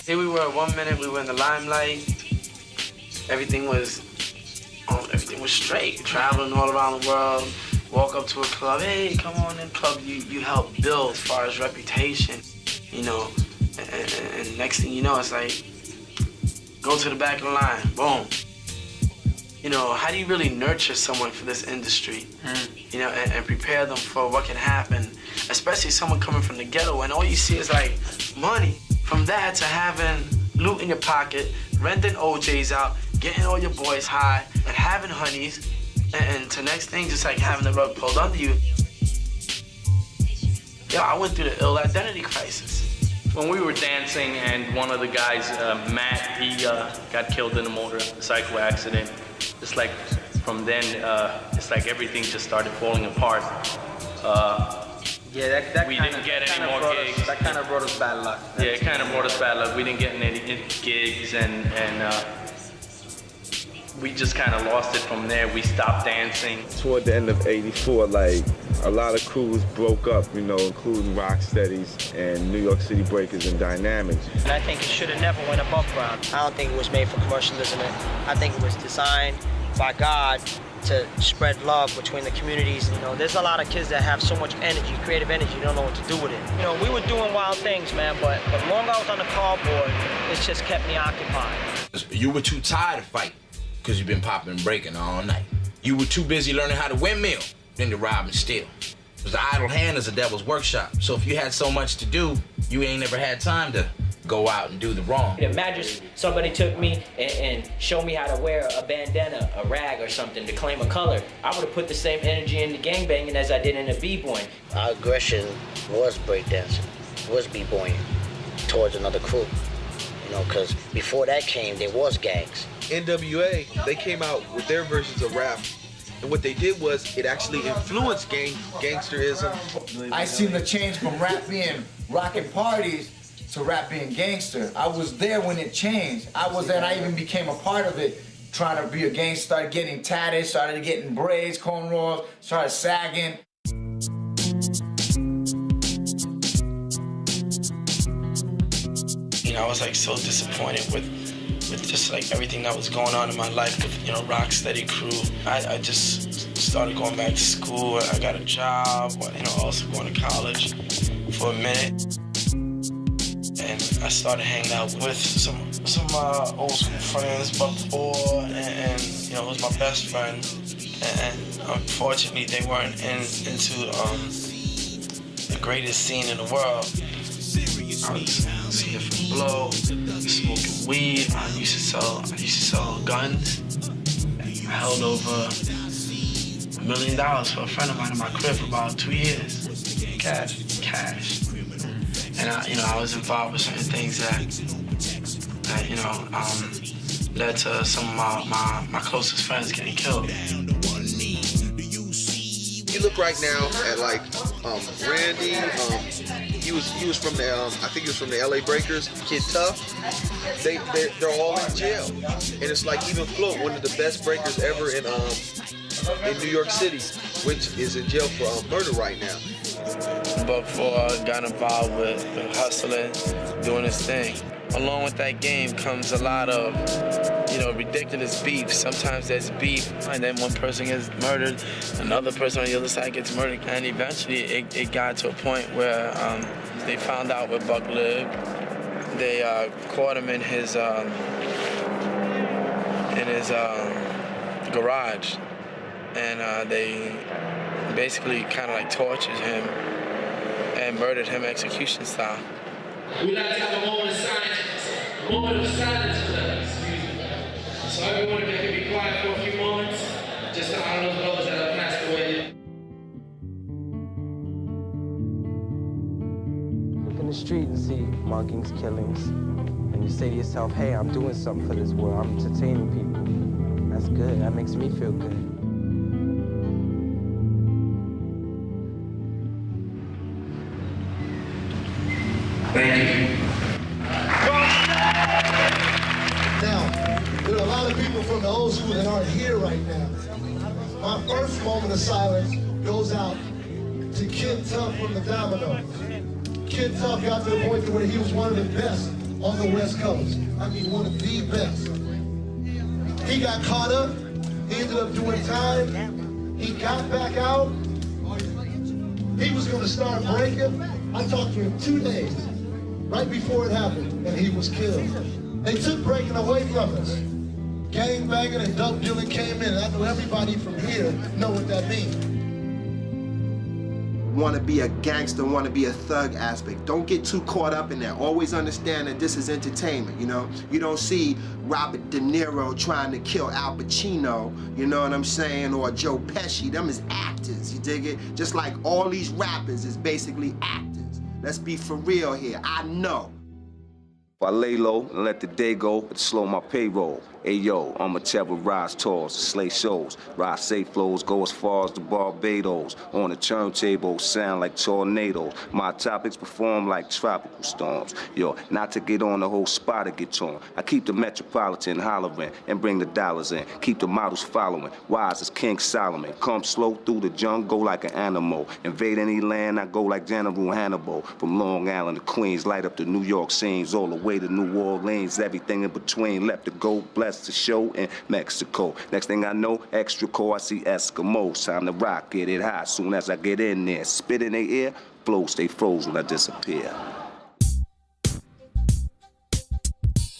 Here we were, 1 minute we were in the limelight. Everything was straight. Traveling all around the world, walk up to a club, hey, come on in, club. You help build as far as reputation, and next thing you know, it's like, go to the back of the line, boom. How do you really nurture someone for this industry? And prepare them for what can happen, especially someone coming from the ghetto, and all you see is like money. From that to having loot in your pocket, renting OJs out, getting all your boys high, and having honeys, and to next thing, just like having the rug pulled under you. I went through the ill identity crisis. When we were dancing and one of the guys, Matt, he got killed in a motorcycle accident. It's like from then, it's like everything just started falling apart. Yeah, that we didn't get any more gigs. That kind of brought us bad luck. Yeah, it kind of brought us bad luck. We didn't get any gigs, and we just kind of lost it from there. We stopped dancing. Toward the end of '84, like, a lot of crews broke up, including Rocksteadies and New York City Breakers and Dynamics. And I think it should have never went above ground. I don't think it was made for commercialism. I think it was designed by God to spread love between the communities. There's a lot of kids that have so much energy, creative energy, you don't know what to do with it. We were doing wild things, man, but the longer I was on the cardboard, it just kept me occupied. You were too tired to fight because you've been popping and breaking all night. You were too busy learning how to windmill than to rob and steal. Because the idle hand is a devil's workshop. So if you had so much to do, you ain't never had time to go out and do the wrong. Imagine somebody took me and showed me how to wear a bandana, a rag or something to claim a color. I would have put the same energy into gangbanging as I did in the b-boying. Our aggression was breakdancing, was b-boying towards another crew. Because before that came, there was gangs. NWA, they came out with their versions of rap, and what they did was it actually influenced gangsterism. I seen the change from rap being rockin' parties to rap being gangster. I was there when it changed. I was there and I even became a part of it, trying to be a gangster, started getting tatted, started getting braids, cornrows, started sagging. I was like so disappointed with just like everything that was going on in my life with, Rocksteady crew. I just started going back to school. I got a job, also going to college for a minute. And I started hanging out with some old school friends, Buck Four, and it was my best friend. And unfortunately, they weren't into the greatest scene in the world. I was here for blow, smoking weed. I used to sell guns. I held over $1 million for a friend of mine in my crib for about 2 years. Cash. And I was involved with certain things that led to some of my closest friends getting killed. You look right now at like Randy, he was from the I think he was from the LA Breakers, Kid Tough. They're all in jail, and it's like even Float, one of the best breakers ever in New York City, which is in jail for murder right now. But before I got involved with hustling, doing this thing, along with that game comes a lot of, ridiculous beef. Sometimes there's beef, and then one person gets murdered, another person on the other side gets murdered, and eventually it got to a point where they found out where Buck lived. They caught him in his garage, and they basically kind of like tortured him and murdered him execution style. We'd like to have a moment of silence for them. So everyone, if you could be quiet for a few moments, just to honor those brothers that have passed away. Look in the street and see muggings, killings, and you say to yourself, hey, I'm doing something for this world, I'm entertaining people. That's good, that makes me feel good. Thank you. Now, there are a lot of people from the old school that aren't here right now. My first moment of silence goes out to Kid Tough from the Dominoes. Kid Tough got to the point to where he was one of the best on the West Coast. I mean, one of the best. He got caught up. He ended up doing time. He got back out. He was going to start breaking. I talked to him 2 days right before it happened, and he was killed. They took breaking away from us. Gang banging and dope dealing came in. I know everybody from here know what that means. Want to be a gangster, want to be a thug aspect. Don't get too caught up in that. Always understand that this is entertainment, You don't see Robert De Niro trying to kill Al Pacino, you know what I'm saying, or Joe Pesci. Them is actors, you dig it? Just like all these rappers is basically actors. Let's be for real here. I know. I lay low and let the day go, but slow my payroll. Ayo, I'ma terrorize tours, slay shows, ride safe flows, go as far as the Barbados. On the turntable, sound like tornadoes. My topics perform like tropical storms. Yo, not to get on the whole spot to get torn. I keep the Metropolitan hollering and bring the dollars in. Keep the models following, wise as King Solomon. Come slow through the jungle like an animal. Invade any land, I go like General Hannibal. From Long Island to Queens, light up the New York scenes, all the way to New Orleans, everything in between. Left to go, blessed to show in Mexico. Next thing I know, extra core, I see Eskimos. Time to rock, get it hot. Soon as I get in there, spit in their ear, flow stay froze when I disappear.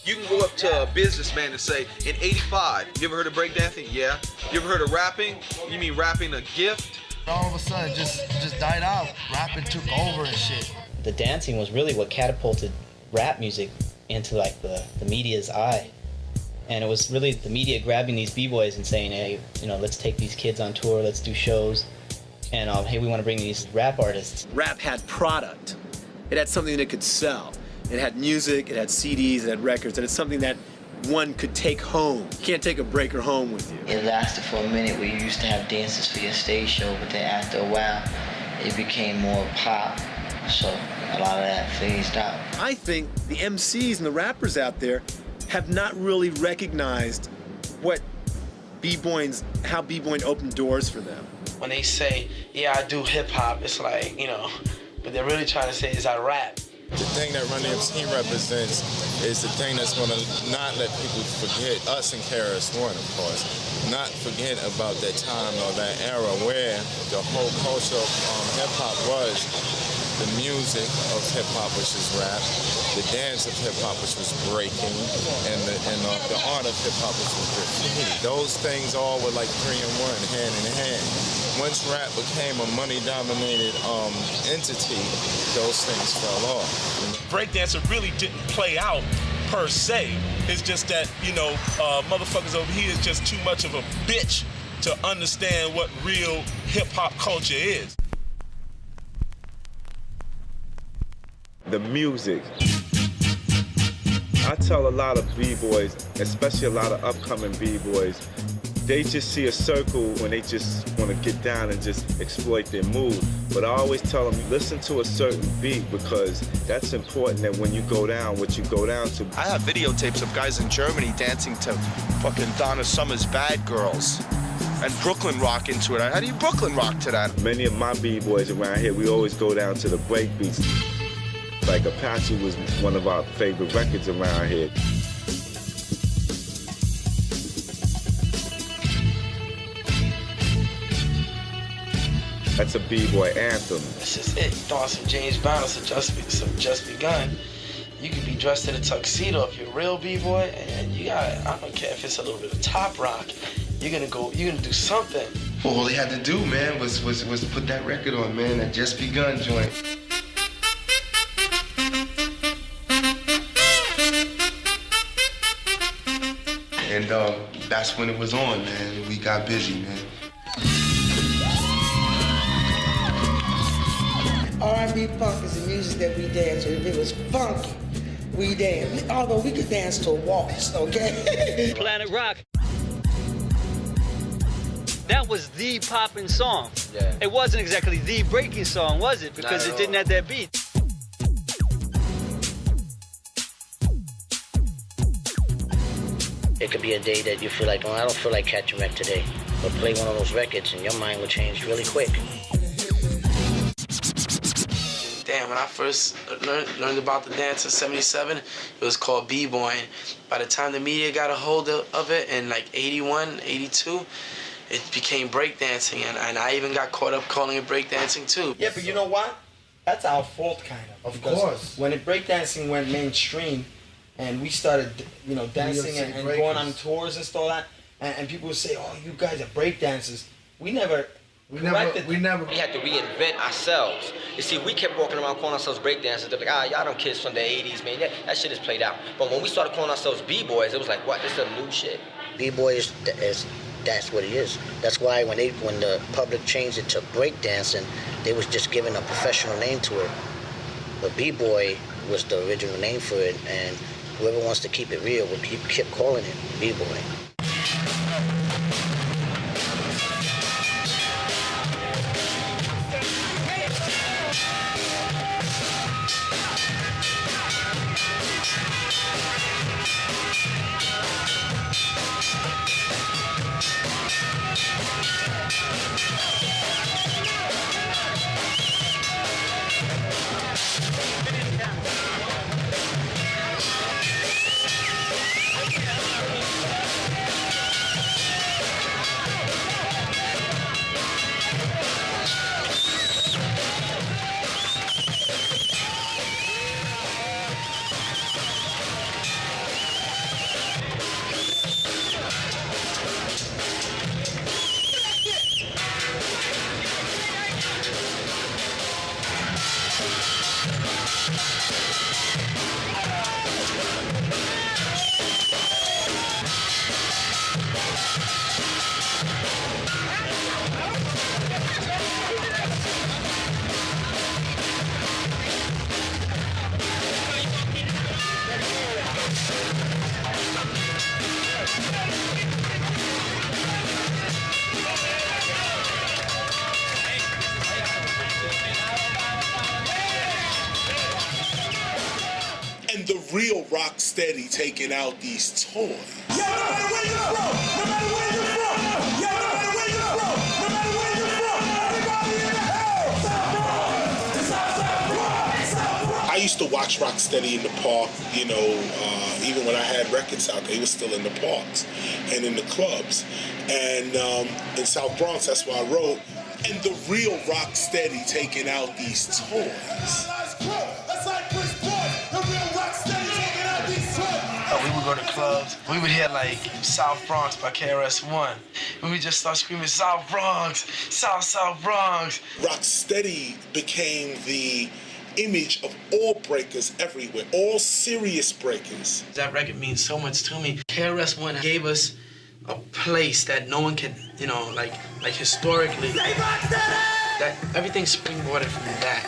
You can go up to a businessman and say, in '85, you ever heard of breakdancing? Yeah. You ever heard of rapping? You mean rapping a gift? All of a sudden, just died out. Rapping took over and shit. The dancing was really what catapulted rap music into like the media's eye. And it was really the media grabbing these b-boys and saying, hey, let's take these kids on tour, let's do shows, and hey, we want to bring these rap artists. Rap had product. It had something that it could sell. It had music, it had CDs, it had records, and it's something that one could take home. You can't take a breaker home with you. It lasted for a minute where you used to have dances for your stage show, but then after a while, it became more pop. So a lot of that phased out. I think the MCs and the rappers out there have not really recognized what how b-boying opened doors for them. When they say, yeah, I do hip-hop, it's like, but they're really trying to say, is I rap? The thing that Run DMC represents is the thing that's going to not let people forget, us and KRS-One, of course, not forget about that time or that era where the whole culture of hip-hop was the music of hip-hop, which is rap, the dance of hip-hop, which was breaking, and the art of hip-hop, which was graffiti. Those things all were like 3 in 1, hand in hand. Once rap became a money-dominated entity, those things fell off. Breakdancer really didn't play out per se. It's just that, motherfuckers over here is just too much of a bitch to understand what real hip-hop culture is. The music. I tell a lot of b-boys, especially a lot of upcoming b-boys, They just see a circle when they just want to get down and just exploit their move. But I always tell them, listen to a certain beat, because that's important that when you go down, what you go down to. I have videotapes of guys in Germany dancing to fucking Donna Summer's Bad Girls and Brooklyn rock into it. How do you Brooklyn rock to that? Many of my b-boys around here, we always go down to the break beats. Like Apache was one of our favorite records around here. That's a b-boy anthem. That's just it. Throwing some James Brown or some Just Begun. You could be dressed in a tuxedo if you're a real b-boy, and you got, I don't care if it's a little bit of top rock. You're gonna do something. Well, all he had to do, man, was put that record on, man, that Just Begun joint. And that's when it was on, man. We got busy, man. R&B funk is the music that we dance to. If it was funky, we dance. Although we could dance to a waltz, okay? Planet Rock. That was the popping song. Yeah. It wasn't exactly the breaking song, was it? Because it didn't have that beat. It could be a day that you feel like, oh, I don't feel like catching wreck today. But play one of those records and your mind will change really quick. Damn, when I first learned about the dance in '77, it was called b-boying. By the time the media got a hold of it in like '81, '82, it became breakdancing, and I even got caught up calling it breakdancing too. Yeah, but you know what? That's our fault, kind of. Of course. When breakdancing went mainstream, and we started, dancing and going on tours and stuff like that, and people would say, "Oh, you guys are breakdancers." We never We had to reinvent ourselves. You see, we kept walking around calling ourselves breakdancers. They're like, y'all them kids from the 80s, man. That shit is played out. But when we started calling ourselves b-boys, it was like, what? This is a new shit. B-boy that's what it is. That's why when the public changed it to breakdancing, they was just giving a professional name to it. But b-boy was the original name for it, and whoever wants to keep it real will keep calling it b-boy. The real rock steady taking out these toys. Yeah, no matter where you're from, no matter where you're from. Yeah, no matter where you're from, no matter where you're from. Everybody in the house. South Bronx. I used to watch Rocksteady in the park, even when I had records out there, he was still in the parks and in the clubs. And in South Bronx, that's why I wrote, and the real Rocksteady taking out these toys. That's like Chris Boy, the real Rocksteady taking out these toys. We would go to clubs. We would hear like South Bronx by KRS-One. We would just start screaming, South Bronx, South Bronx. Rocksteady became the image of all breakers everywhere, all serious breakers. That record means so much to me. KRS-One gave us a place that no one can, like historically. That everything springboarded from that.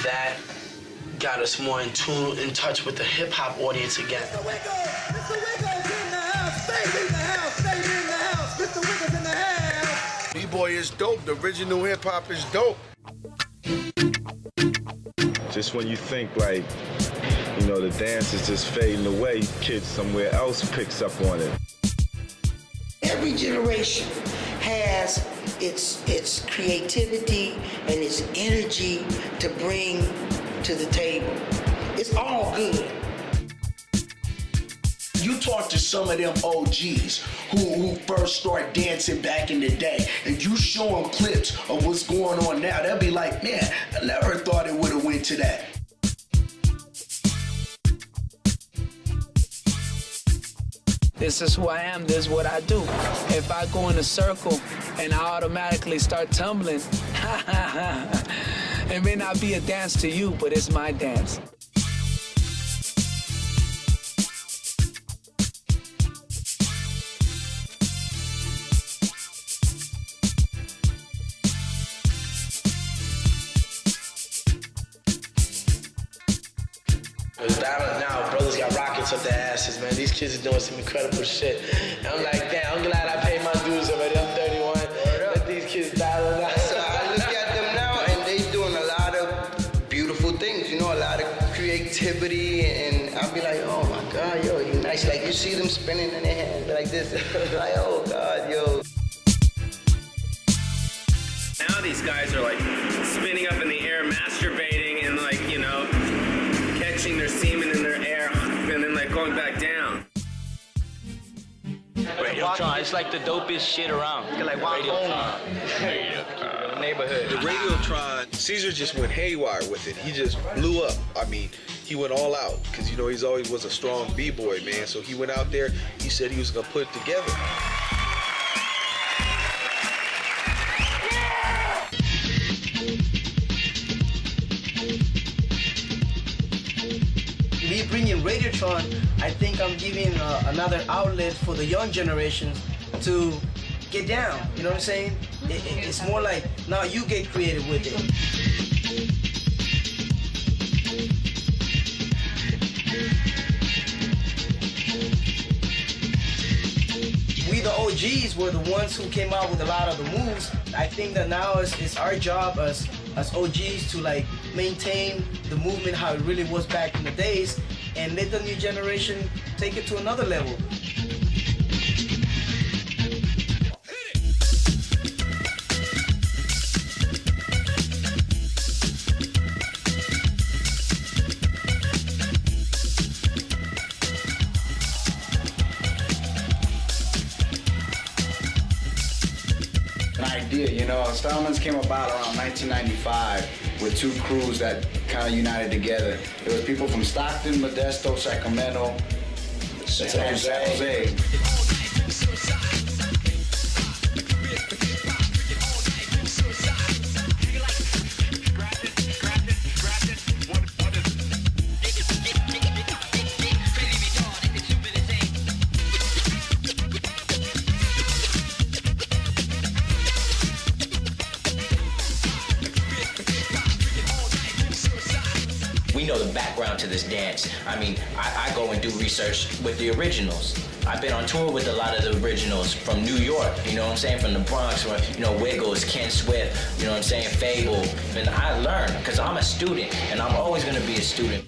that got us more in tune, in touch with the hip-hop audience again. Mr. Wiggles in the house, baby in the house, baby in the house, Mr. Wiggles in the house. B-boy is dope. The original hip-hop is dope. Just when you think like, you know, the dance is just fading away, kids somewhere else picks up on it. Every generation has its creativity and its energy to bring to the table. It's all good. You talk to some of them OGs who first started dancing back in the day, and you show them clips of what's going on now, they'll be like, man, I never thought it would have went to that. This is who I am, this is what I do. If I go in a circle and I automatically start tumbling, it may not be a dance to you, but it's my dance. Now, brothers got rockets up their asses, man. These kids are doing some incredible shit. And I'm like, damn, I'm glad I paid my dues already. I'm 31. Let these kids battle now. So I look at them now, and they doing a lot of beautiful things, you know, a lot of creativity, and I'll be like, oh my God, yo, you nice. Like, you see them spinning in their hand like this. Like, oh God, yo. Now these guys are like spinning up in the air, masturbating, and like, you know, catching their semen in their air, and then like going back down. Radiotron, it's like the dopest shit around. You can like walk home. Neighborhood. The Radiotron, Caesar just went haywire with it. He just blew up. I mean, he went all out because, you know, he's always was a strong B-boy, man. So he went out there, he said he was going to put it together. Me bringing Radiotron, I think I'm giving another outlet for the young generations to get down. You know what I'm saying? It's more like now you get creative with it. We the OGs were the ones who came out with a lot of the moves. I think that now it's our job as OGs to like maintain the movement how it really was back in the days and let the new generation take it to another level. Idea, you know, Stallman's came about around 1995 with two crews that kind of united together. It was people from Stockton, Modesto, Sacramento, and San Jose. We know the background to this dance. I mean, I go and do research with the originals. I've been on tour with a lot of the originals from New York, you know what I'm saying, from the Bronx, where, you know, Wiggles, Ken Swift, you know what I'm saying, Fable. And I learn, because I'm a student, and I'm always going to be a student.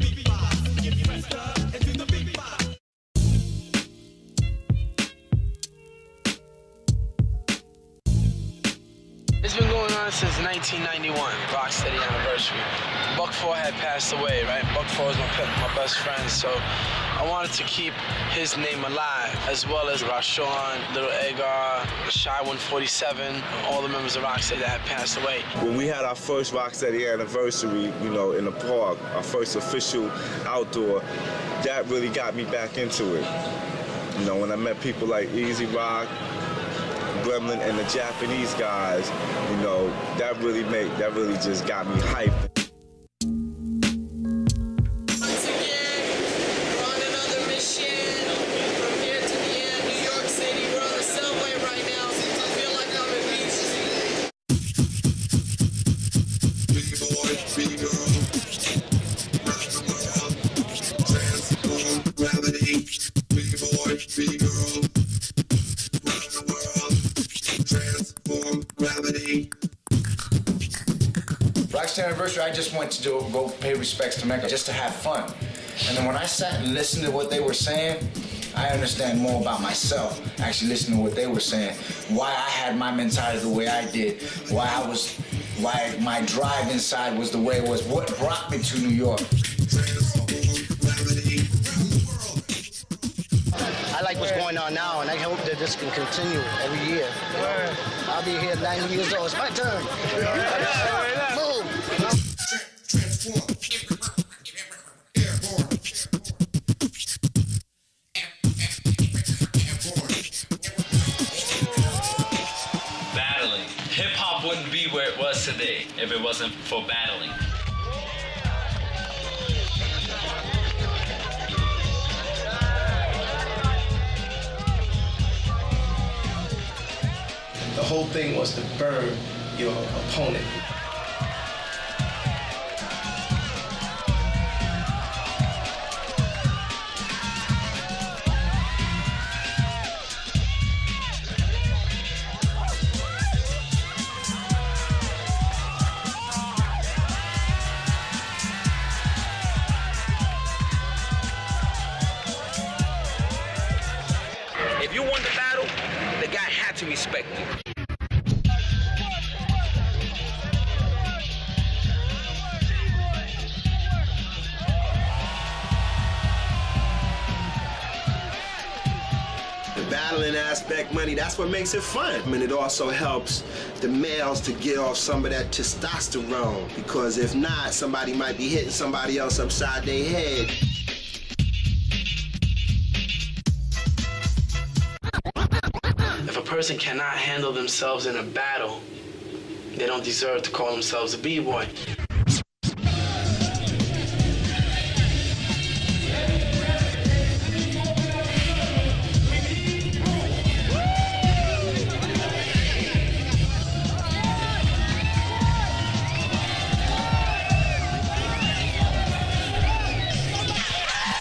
It's been going on since 1991, Rocksteady anniversary. Buck 4 had passed away, right? Buck 4 was my best friend, so I wanted to keep his name alive, as well as Rashawn, Little Agar, Shy 147, all the members of Rocksteady that had passed away. When we had our first Rocksteady anniversary, you know, in the park, our first official outdoor, that really got me back into it. You know, when I met people like Easy Rock, Gremlin, and the Japanese guys, you know, that really just got me hyped. Once again, we're on another mission from here to the end, New York City. We're on the subway right now. I feel like I'm in Beach Street. Rockstar Anniversary, I just went to go pay respects to Mecca just to have fun. And then when I sat and listened to what they were saying, I understand more about myself, actually listening to what they were saying, why I had my mentality the way I did, why my drive inside was the way it was, what brought me to New York. I like what's going on now, and I hope that this can continue every year. I'll be here 90 years old. It's my turn. Move. Battling. Hip-hop wouldn't be where it was today if it wasn't for battling. The whole thing was to burn your opponent. If you won the battle, the guy had to respect you. The battling aspect, money, that's what makes it fun. And it also helps the males to get off some of that testosterone, because if not, somebody might be hitting somebody else upside their head. If a person cannot handle themselves in a battle, they don't deserve to call themselves a b-boy.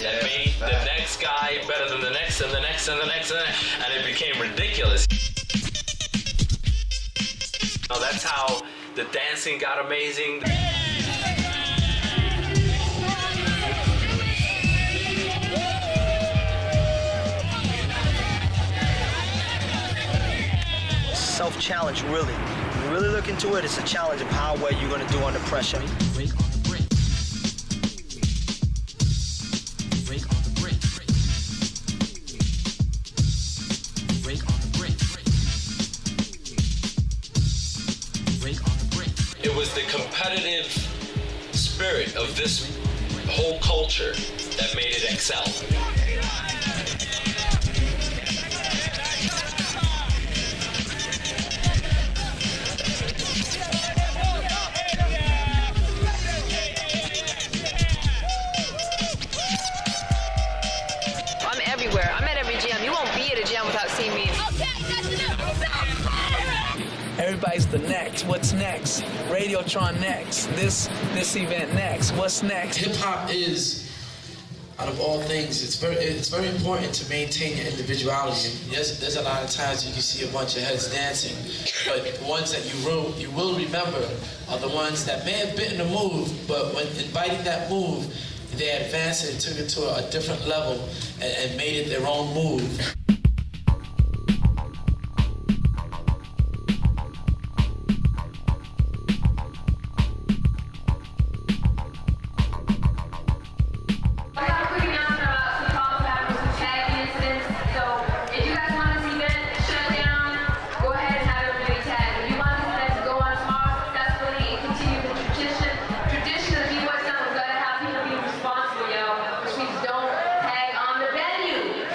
That made the next guy better than the next and the next and the next and it became ridiculous. So that's how the dancing got amazing. Self-challenge, really. When you really look into it, it's a challenge of how well you're going to do under pressure. It was the competitive spirit of this whole culture that made it excel. I'm everywhere. I'm at every jam. You won't be at a jam without seeing me. Everybody's the next. What's next? Radiotron next. This event next. What's next? Hip hop is, out of all things, it's very important to maintain your individuality. There's a lot of times you can see a bunch of heads dancing, but the ones that you will remember are the ones that may have been in the move, but when inviting that move, they advanced it, took it to a different level, and made it their own move. Which means don't tag on the venue.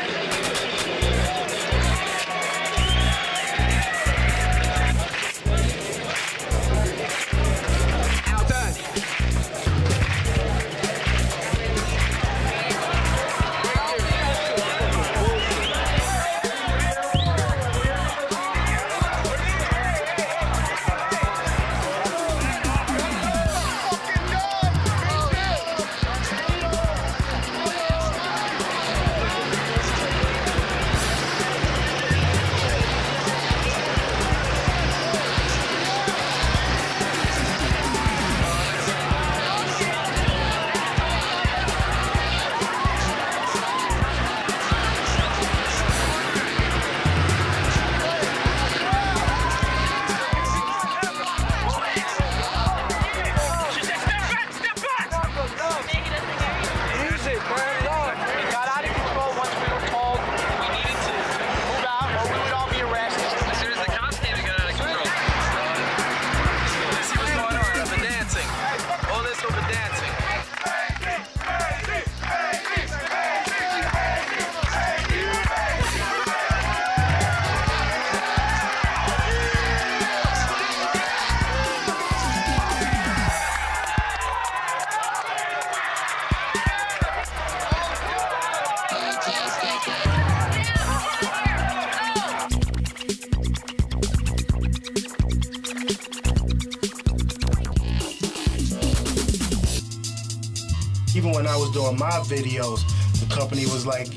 Even when I was doing my videos, the company was like,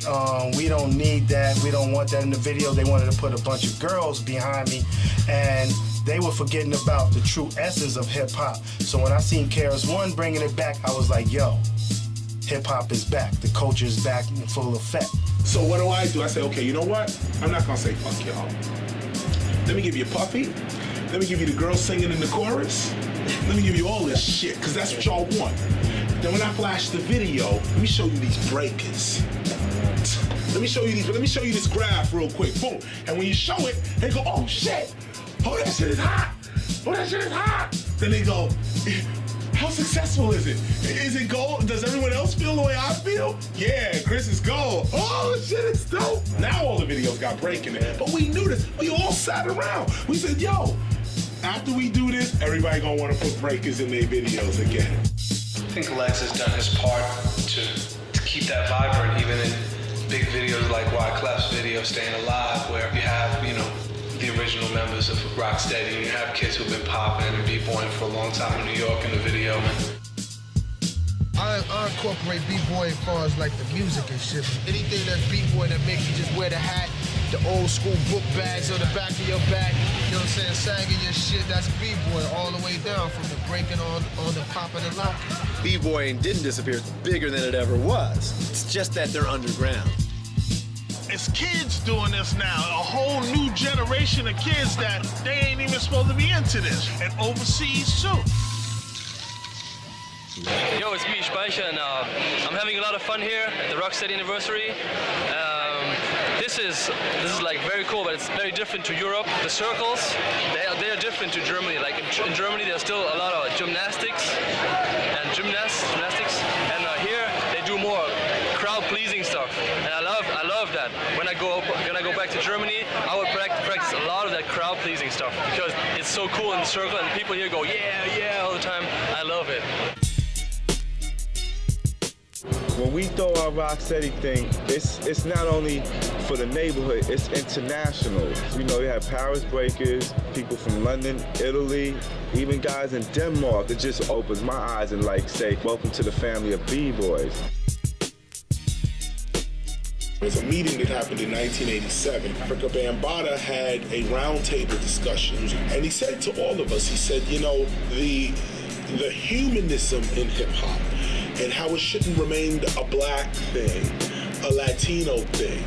we don't need that, we don't want that in the video. They wanted to put a bunch of girls behind me, and they were forgetting about the true essence of hip-hop. So when I seen KRS-One bringing it back, I was like, yo, hip-hop is back. The culture is back in full effect. So what do? I say, okay, you know what? I'm not gonna say fuck y'all. Let me give you Puffy. Let me give you the girls singing in the chorus. Let me give you all this shit, because that's what y'all want. Then when I flash the video, let me show you these breakers. Let me show you this graph real quick. Boom. And when you show it, they go, oh shit. Oh, that shit is hot. Oh, that shit is hot. Then they go, how successful is it? Is it gold? Does everyone else feel the way I feel? Yeah, Chris is gold. Oh, shit, it's dope. Now all the videos got breaking it. But we knew this. We all sat around. We said, yo, after we do this, everybody gonna want to put breakers in their videos again. I think Lex has done his part to keep that vibrant, even in big videos like Wyclef's video, Staying Alive, where you have, you know, the original members of Rocksteady, and you have kids who've been popping and b-boying for a long time in New York in the video. I incorporate b-boy as far as like the music and shit. Anything that's b-boy that makes you just wear the hat, the old school book bags on the back of your back, you know what I'm saying, sagging your shit, that's b-boy all the way down from the breaking on the popping and locking. B-boying didn't disappear, it's bigger than it ever was. It's just that they're underground. It's kids doing this now, a whole new generation of kids that they ain't even supposed to be into this, and overseas too. Yo, it's me, Speicher, and I'm having a lot of fun here at the Rocksteady anniversary. This is like very cool, but it's very different to Europe. The circles, they are different to Germany. Like in Germany, there's still a lot of gymnastics, and here they do more crowd-pleasing stuff, and I love that. When I go back to Germany, I would practice a lot of that crowd-pleasing stuff because it's so cool in the circle, and people here go yeah all the time. I love it. When we throw our Rocksteady thing, it's not only for the neighborhood, it's international. You know, we have Paris breakers, people from London, Italy, even guys in Denmark. It just opens my eyes and like say, welcome to the family of B-boys. There's a meeting that happened in 1987. Africa Bambaataa had a roundtable discussion, and he said to all of us, he said, you know, the humanism in hip-hop and how it shouldn't remain a black thing, a Latino thing.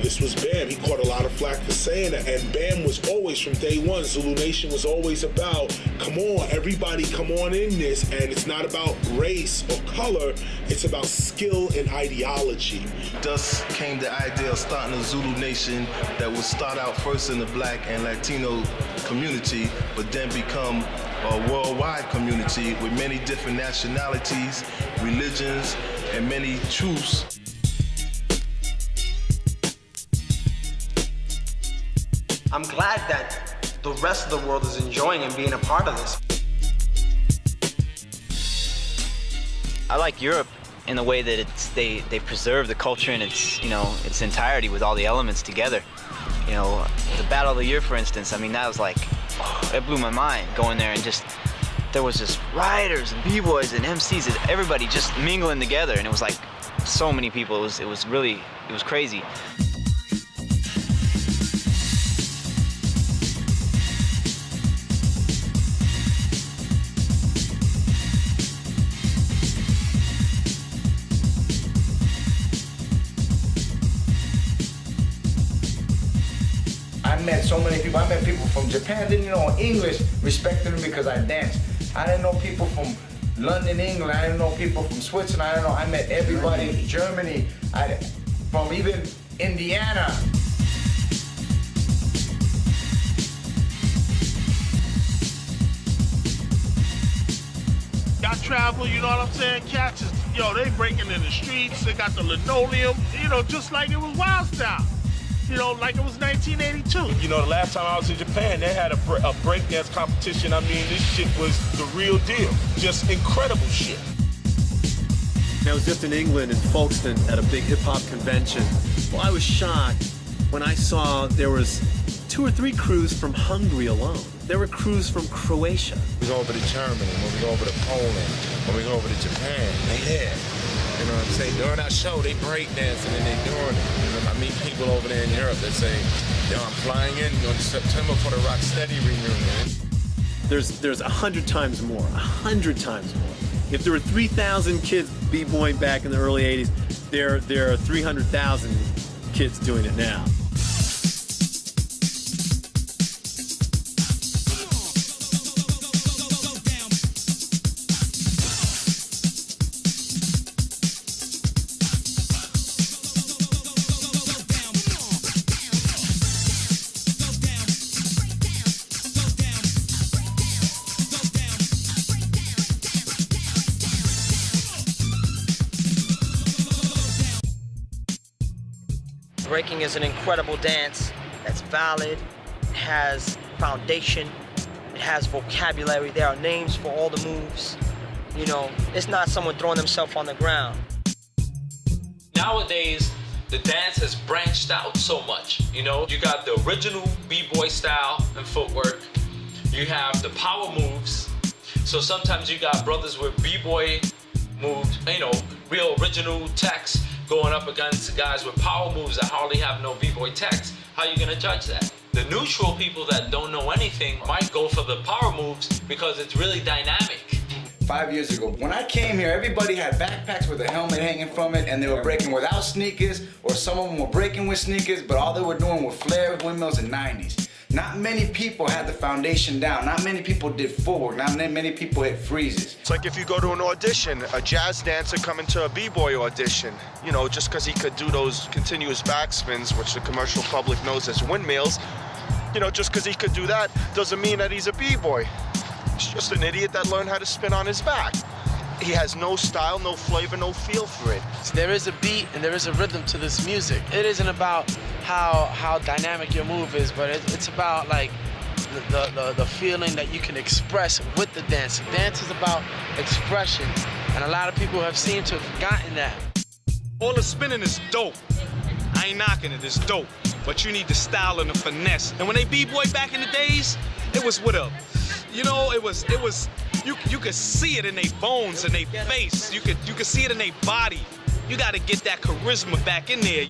This was Bam. He caught a lot of flack for saying that, and Bam was always, from day one, Zulu Nation was always about, come on, everybody come on in this, and it's not about race or color, it's about skill and ideology. Thus came the idea of starting a Zulu Nation that would start out first in the black and Latino community, but then become a worldwide community with many different nationalities, religions, and many truths. I'm glad that the rest of the world is enjoying and being a part of this. I like Europe in the way that they preserve the culture in its entirety with all the elements together. You know, the Battle of the Year, for instance, I mean, that was like, it blew my mind going there, and just there was just writers and b-boys and MCs, and everybody just mingling together, and it was like so many people. It was crazy. I met so many people. I met people from Japan, didn't know English, respected them because I danced. I didn't know people from London, England. I didn't know people from Switzerland. I met everybody in Germany, from even Indiana. Y'all travel, you know what I'm saying? Cats is, yo, they breaking in the streets. They got the linoleum, you know, just like it was Wild Style. You know, like it was 1982. You know, the last time I was in Japan, they had a breakdance competition. I mean, this shit was the real deal. Just incredible shit. I was just in England, in Folkestone, at a big hip-hop convention. Well, I was shocked when I saw there was 2 or 3 crews from Hungary alone. There were crews from Croatia. We go over to Germany, when we go over to Poland, when we go over to Japan, they here. You know what I'm saying? During our show, they breakdancing and they doing it. You know, I meet people over there in Europe that say, yo, I'm flying in on September for the Rocksteady reunion. There's 100 times more, 100 times more. If there were 3,000 kids b-boying back in the early 80s, there are 300,000 kids doing it now. Breaking is an incredible dance that's valid, it has foundation, it has vocabulary, there are names for all the moves. You know, it's not someone throwing themselves on the ground. Nowadays, the dance has branched out so much. You know, you got the original b-boy style and footwork. You have the power moves. So sometimes you got brothers with b-boy moves, you know, real original text going up against guys with power moves that hardly have no b-boy text. How are you gonna judge that? The neutral people that don't know anything might go for the power moves because it's really dynamic. 5 years ago, when I came here, everybody had backpacks with a helmet hanging from it, and they were breaking without sneakers, or some of them were breaking with sneakers, but all they were doing were flare windmills and 90s. Not many people had the foundation down. Not many people did footwork. Not many people hit freezes. It's like if you go to an audition, a jazz dancer coming to a b-boy audition, you know, just because he could do those continuous backspins, which the commercial public knows as windmills, you know, just because he could do that doesn't mean that he's a b-boy. He's just an idiot that learned how to spin on his back. He has no style, no flavor, no feel for it. There is a beat and there is a rhythm to this music. It isn't about how dynamic your move is, but it's about like the feeling that you can express with the dance. The dance is about expression, and a lot of people have seemed to have forgotten that. All the spinning is dope. I ain't knocking it, it's dope. But you need the style and the finesse. And when they b-boy back in the days, it was with a, you know, it was. You could see it in their bones and their face. You could see it in their body. You got to get that charisma back in there.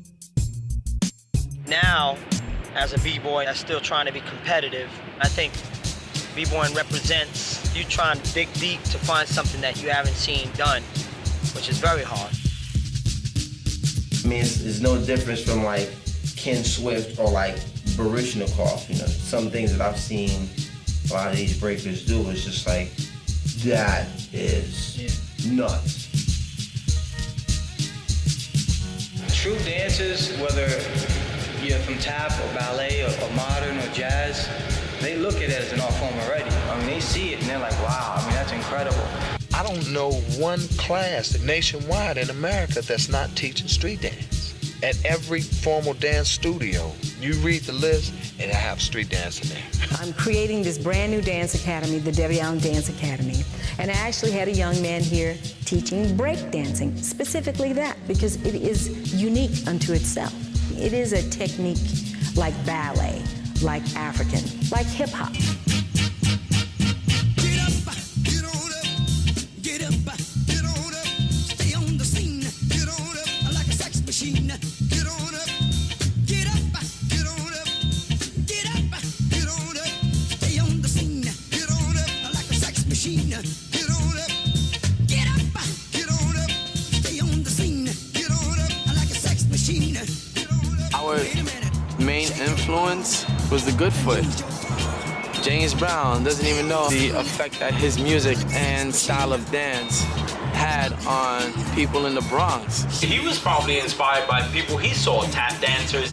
Now, as a b-boy that's still trying to be competitive, I think b-boying represents you trying to dig deep to find something that you haven't seen done, which is very hard. I mean, it's no difference from like Ken Swift or like Baryshnikov. You know, some things that I've seen a lot of these breakers do is just like, that is nuts. True dancers, whether you're from tap or ballet or modern or jazz, they look at it as an art form already. I mean, they see it and they're like, wow, I mean, that's incredible. I don't know one class nationwide in America that's not teaching street dance. At every formal dance studio, you read the list and I have street dance in there. I'm creating this brand new dance academy, the Debbie Allen Dance Academy. And I actually had a young man here teaching breakdancing, specifically that, because it is unique unto itself. It is a technique like ballet, like African, like hip hop. Our main influence was the good foot. James Brown doesn't even know the effect that his music and style of dance had on people in the Bronx. He was probably inspired by people he saw, tap dancers.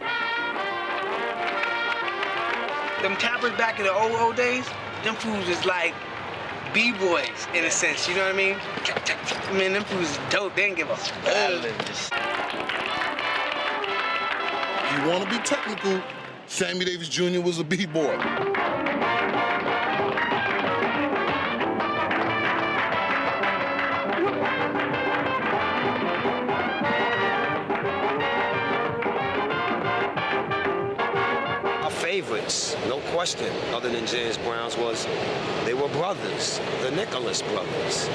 Them tappers back in the old days, them fools was like b-boys in a sense, you know what I mean? Man, them fools is dope, they didn't give a fuck. You want to be technical, Sammy Davis Jr. was a b-boy. favorites, no question, other than James Brown's, was they were brothers, the Nicholas brothers.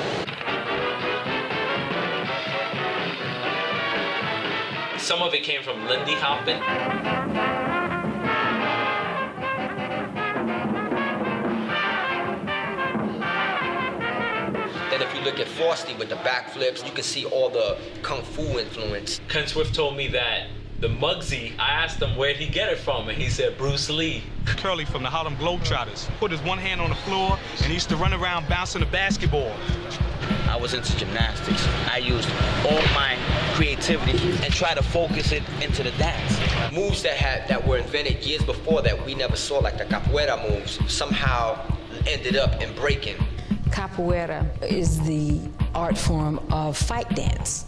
Some of it came from Lindy Hoppin. Then if you look at Frosty with the backflips, you can see all the Kung Fu influence. Ken Swift told me that the Muggsy, I asked him where'd he get it from, and he said Bruce Lee. Curly from the Harlem Globetrotters. Put his one hand on the floor, and he used to run around bouncing the basketball. I was into gymnastics. I used all my creativity and tried to focus it into the dance. Moves that were invented years before that we never saw, like the capoeira moves, somehow ended up in breaking. Capoeira is the art form of fight dance.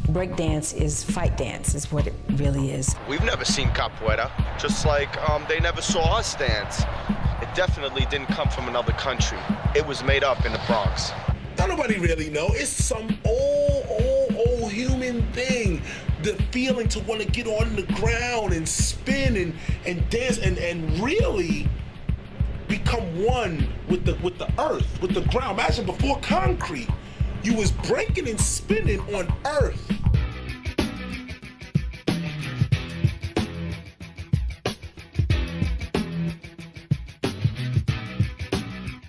Breakdance is fight dance, is what it really is. We've never seen capoeira, just like they never saw us dance. It definitely didn't come from another country. It was made up in the Bronx. Don't nobody really know. It's some old human thing. The feeling to want to get on the ground and spin and dance and really become one with the earth, with the ground. Imagine before concrete, you was breaking and spinning on earth.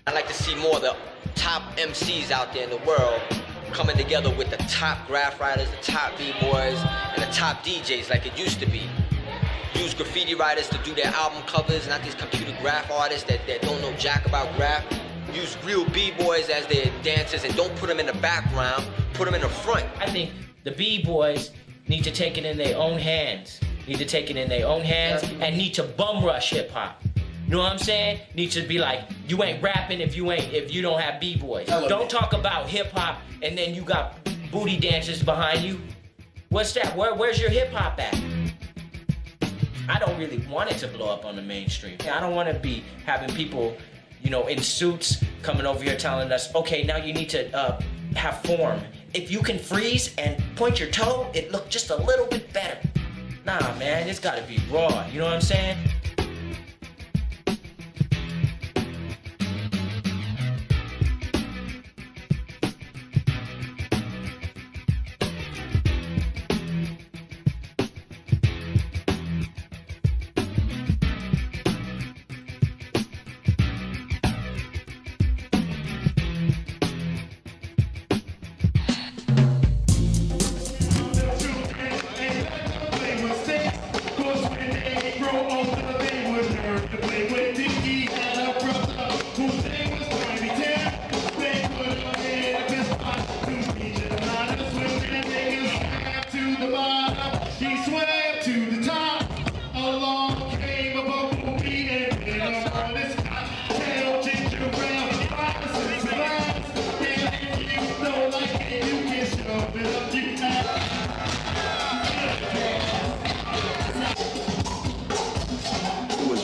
I'd like to see more of the top MCs out there in the world coming together with the top graph writers, the top B-boys, and the top DJs like it used to be. Use graffiti writers to do their album covers, not these computer graph artists that don't know jack about graph. Use real B-boys as their dancers and don't put them in the background, put them in the front. I think the B-boys need to take it in their own hands. And need to bum rush hip-hop. You know what I'm saying? Need to be like, you ain't rapping if you don't have B-boys. Don't talk about hip-hop and then you got booty dancers behind you. What's that? Where's your hip-hop at? I don't really want it to blow up on the mainstream. I don't want to be having people, in suits coming over here telling us, okay, now you need to have form. If you can freeze and point your toe, it look just a little bit better. Nah, man, it's got to be raw. You know what I'm saying?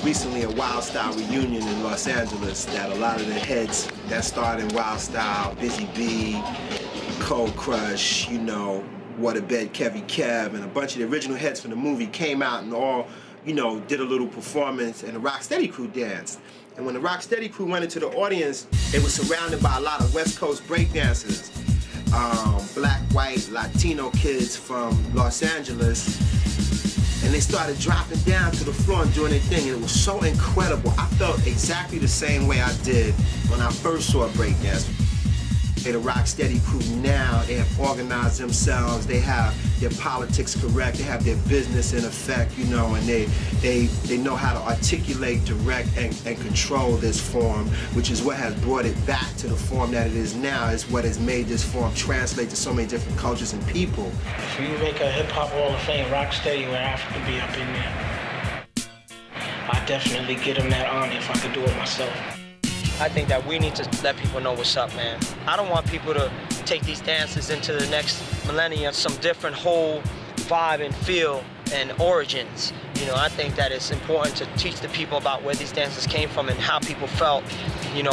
Recently a Wild Style reunion in Los Angeles that a lot of the heads that started in Wild Style, Busy B, Cold Crush, Waterbed Kevy Kev, and a bunch of the original heads from the movie came out and all, did a little performance and the Rocksteady crew danced. And when the Rocksteady crew went into the audience, it was surrounded by a lot of West Coast breakdancers, black, white, Latino kids from Los Angeles. And they started dropping down to the floor and doing their thing, and it was so incredible. I felt exactly the same way I did when I first saw breakdance. The Rocksteady crew now, they have organized themselves, they have their politics correct, they have their business in effect, and they know how to articulate, direct, and control this form, which is what has brought it back to the form that it is now. Is what has made this form translate to so many different cultures and people. If you make a hip-hop Hall of Fame, Rocksteady would have to be up in there. I'd definitely get him that honor if I could do it myself. I think that we need to let people know what's up, man. I don't want people to take these dances into the next millennium, some different whole vibe and feel and origins. I think that it's important to teach the people about where these dances came from and how people felt,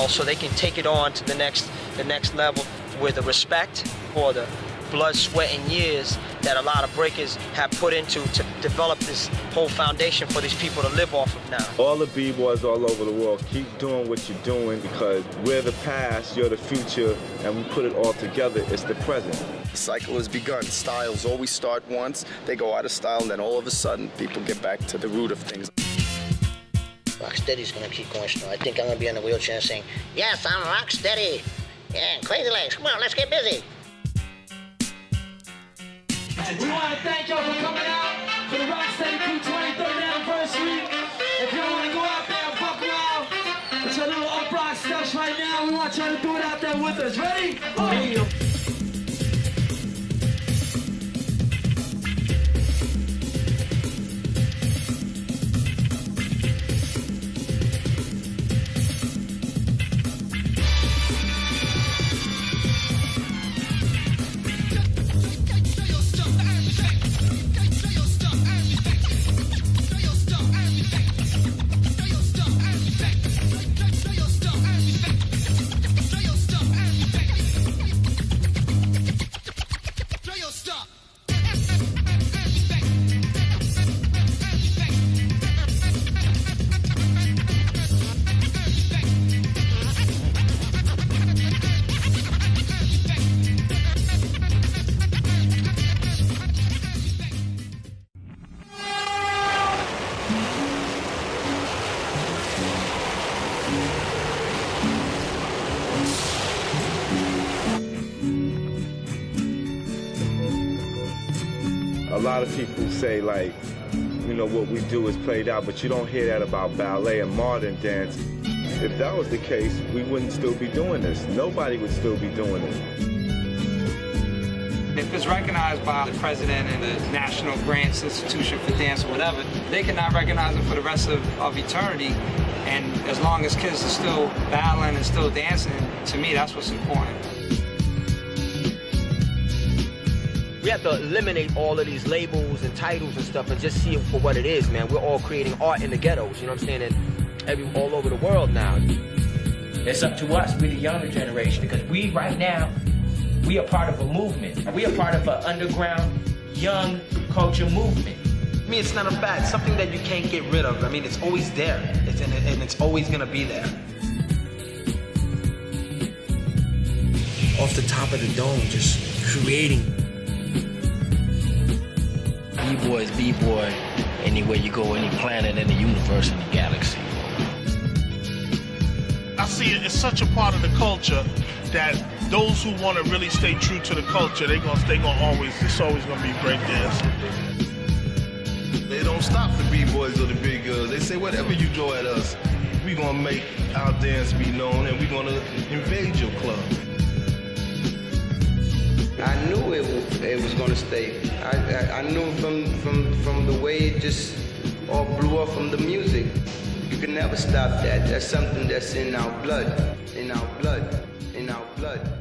so they can take it on to the next level with the respect for the blood, sweat, and years that a lot of breakers have put into to develop this whole foundation for these people to live off of now. All the b-boys all over the world, keep doing what you're doing because we're the past, you're the future, and we put it all together, it's the present. The cycle has begun. Styles always start once, they go out of style, and then all of a sudden, people get back to the root of things. Rocksteady's gonna keep going strong. I think I'm gonna be in the wheelchair saying, yes, I'm Rocksteady. Yeah, Crazy Legs, come on, let's get busy. We want to thank y'all for coming out for the Rocksteady Crew 23rd anniversary. If y'all want to go out there and fuck around with your little uprock stuff right now, we want y'all to do it out there with us. Ready? Oh. A lot of people say, like, you know, what we do is played out, but you don't hear that about ballet and modern dance. If that was the case, we wouldn't still be doing this. Nobody would still be doing it. If it's recognized by the president and the National Grants Institution for Dance or whatever, they cannot recognize it for the rest of eternity. And as long as kids are still battling and still dancing, to me, that's what's important. We have to eliminate all of these labels and titles and stuff and just see it for what it is, man. We're all creating art in the ghettos, you know what I'm saying? And all over the world now. It's up to us, we're the younger generation, because we, right now, we are part of a movement. We are part of an underground, young culture movement. I mean, it's not a fad, it's something that you can't get rid of. I mean, it's always there, and it's always gonna be there. Off the top of the dome, just creating. B-boys, B-boy, anywhere you go, any planet in the universe, in the galaxy. I see it as such a part of the culture that those who want to really stay true to the culture, it's always gonna be breakdancing. They don't stop the b-boys or the big girls. They say whatever you throw at us, we're gonna make our dance be known and we're gonna invade your club. I knew it was gonna stay. I knew from the way it just all blew up from the music. You can never stop that. That's something that's in our blood, in our blood, in our blood.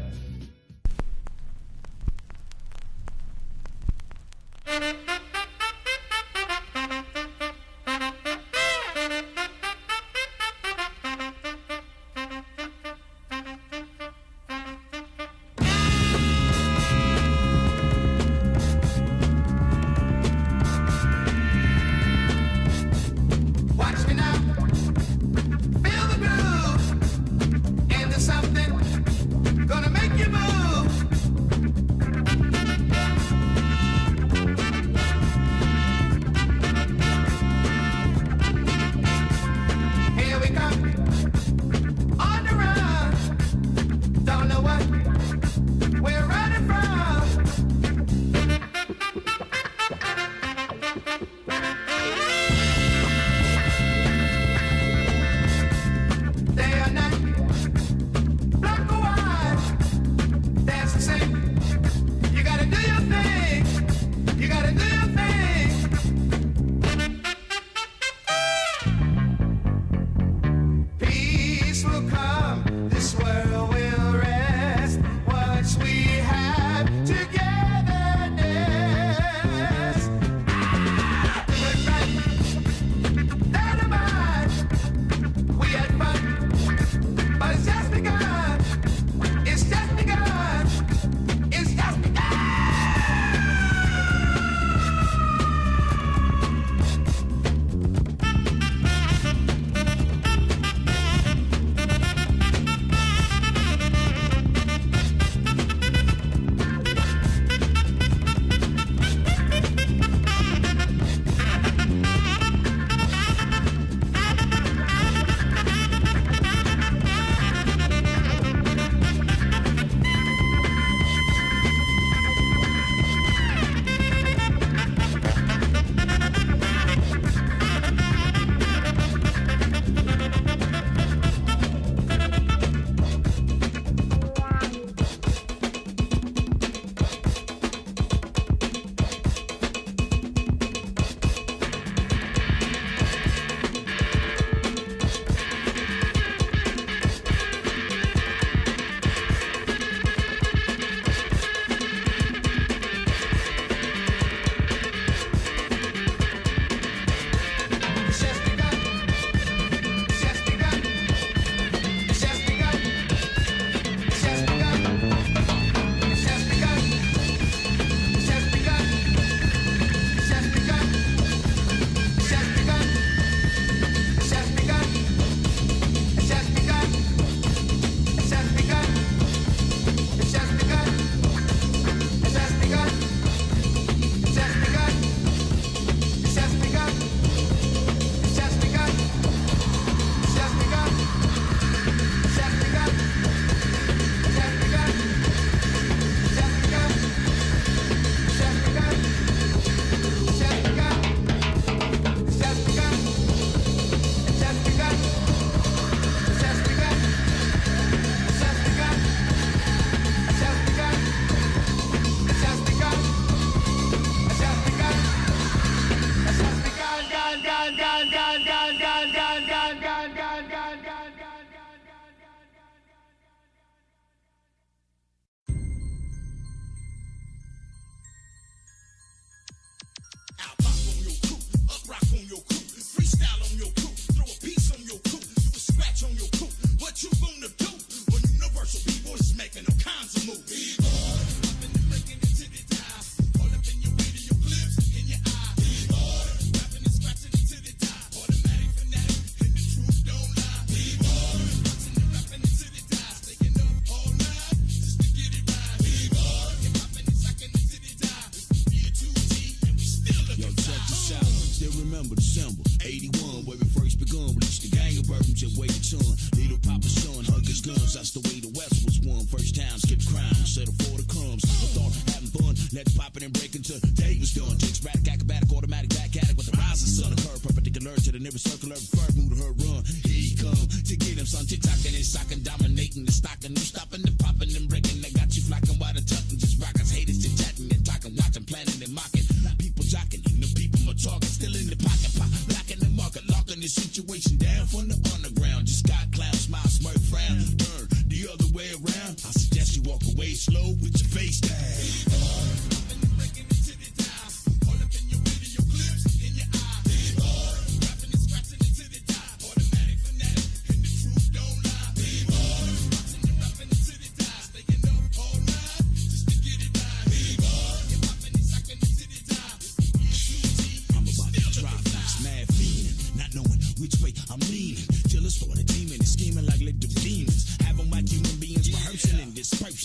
guns, that's the way the West was won. First time, skip crime, settle for the crumbs. The thought of having fun, let's pop it and break into day was done. Takes radic, acrobatic, automatic, back at it with the rising sun. A curve perpendicular to the nearest circle, every curve, move to her run. Here he come to get him, son. Tick-tocking and socking, dominating the stocking, no stopping the popping and breaking. They got you flocking while the tucking, just rocking, haters, just chatting and talking, watching, planning and mocking. People jocking, and the people are talking, still in the pocket, pop, blocking the market, locking the situation down from the underground. Just got clown, smile, smirk, frown, turn the other way around. I suggest you walk away slow with your face down.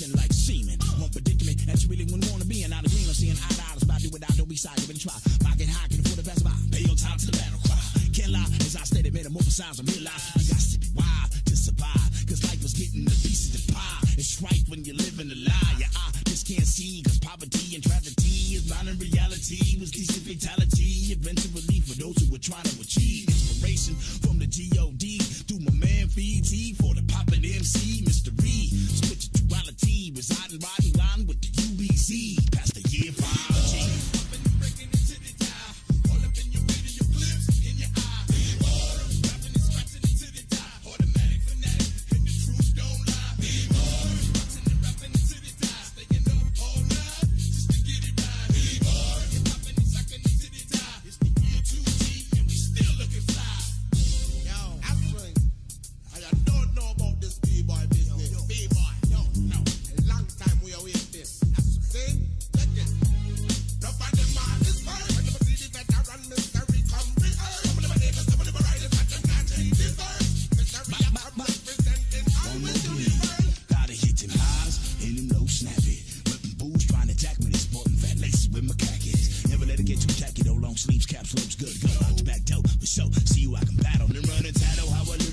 Like semen, one predicament that you really wouldn't want to be in. Out of green, I'm seeing eye to eye, about to do without, don't be side, give it a try. I get high, can afford the best buy. Pay your time to the battle cry. Can't lie, as I stated, made a more signs of real life. You got to be wild to survive, cause life was getting a piece of the pie. It's right when you're living a lie. Your eye just can't see, cause poverty and tragedy is blind in reality. Was decent fatality, eventually for those who were trying to achieve inspiration from the G.O.D. through my man VT for the poppin' MC, Mr. Reed. Split your duality, residing, riding line with the UBC. Past the year 5G. Sleeves, caps, looks good. Go out the back door for show. See you, I can battle and run and tattle. How I live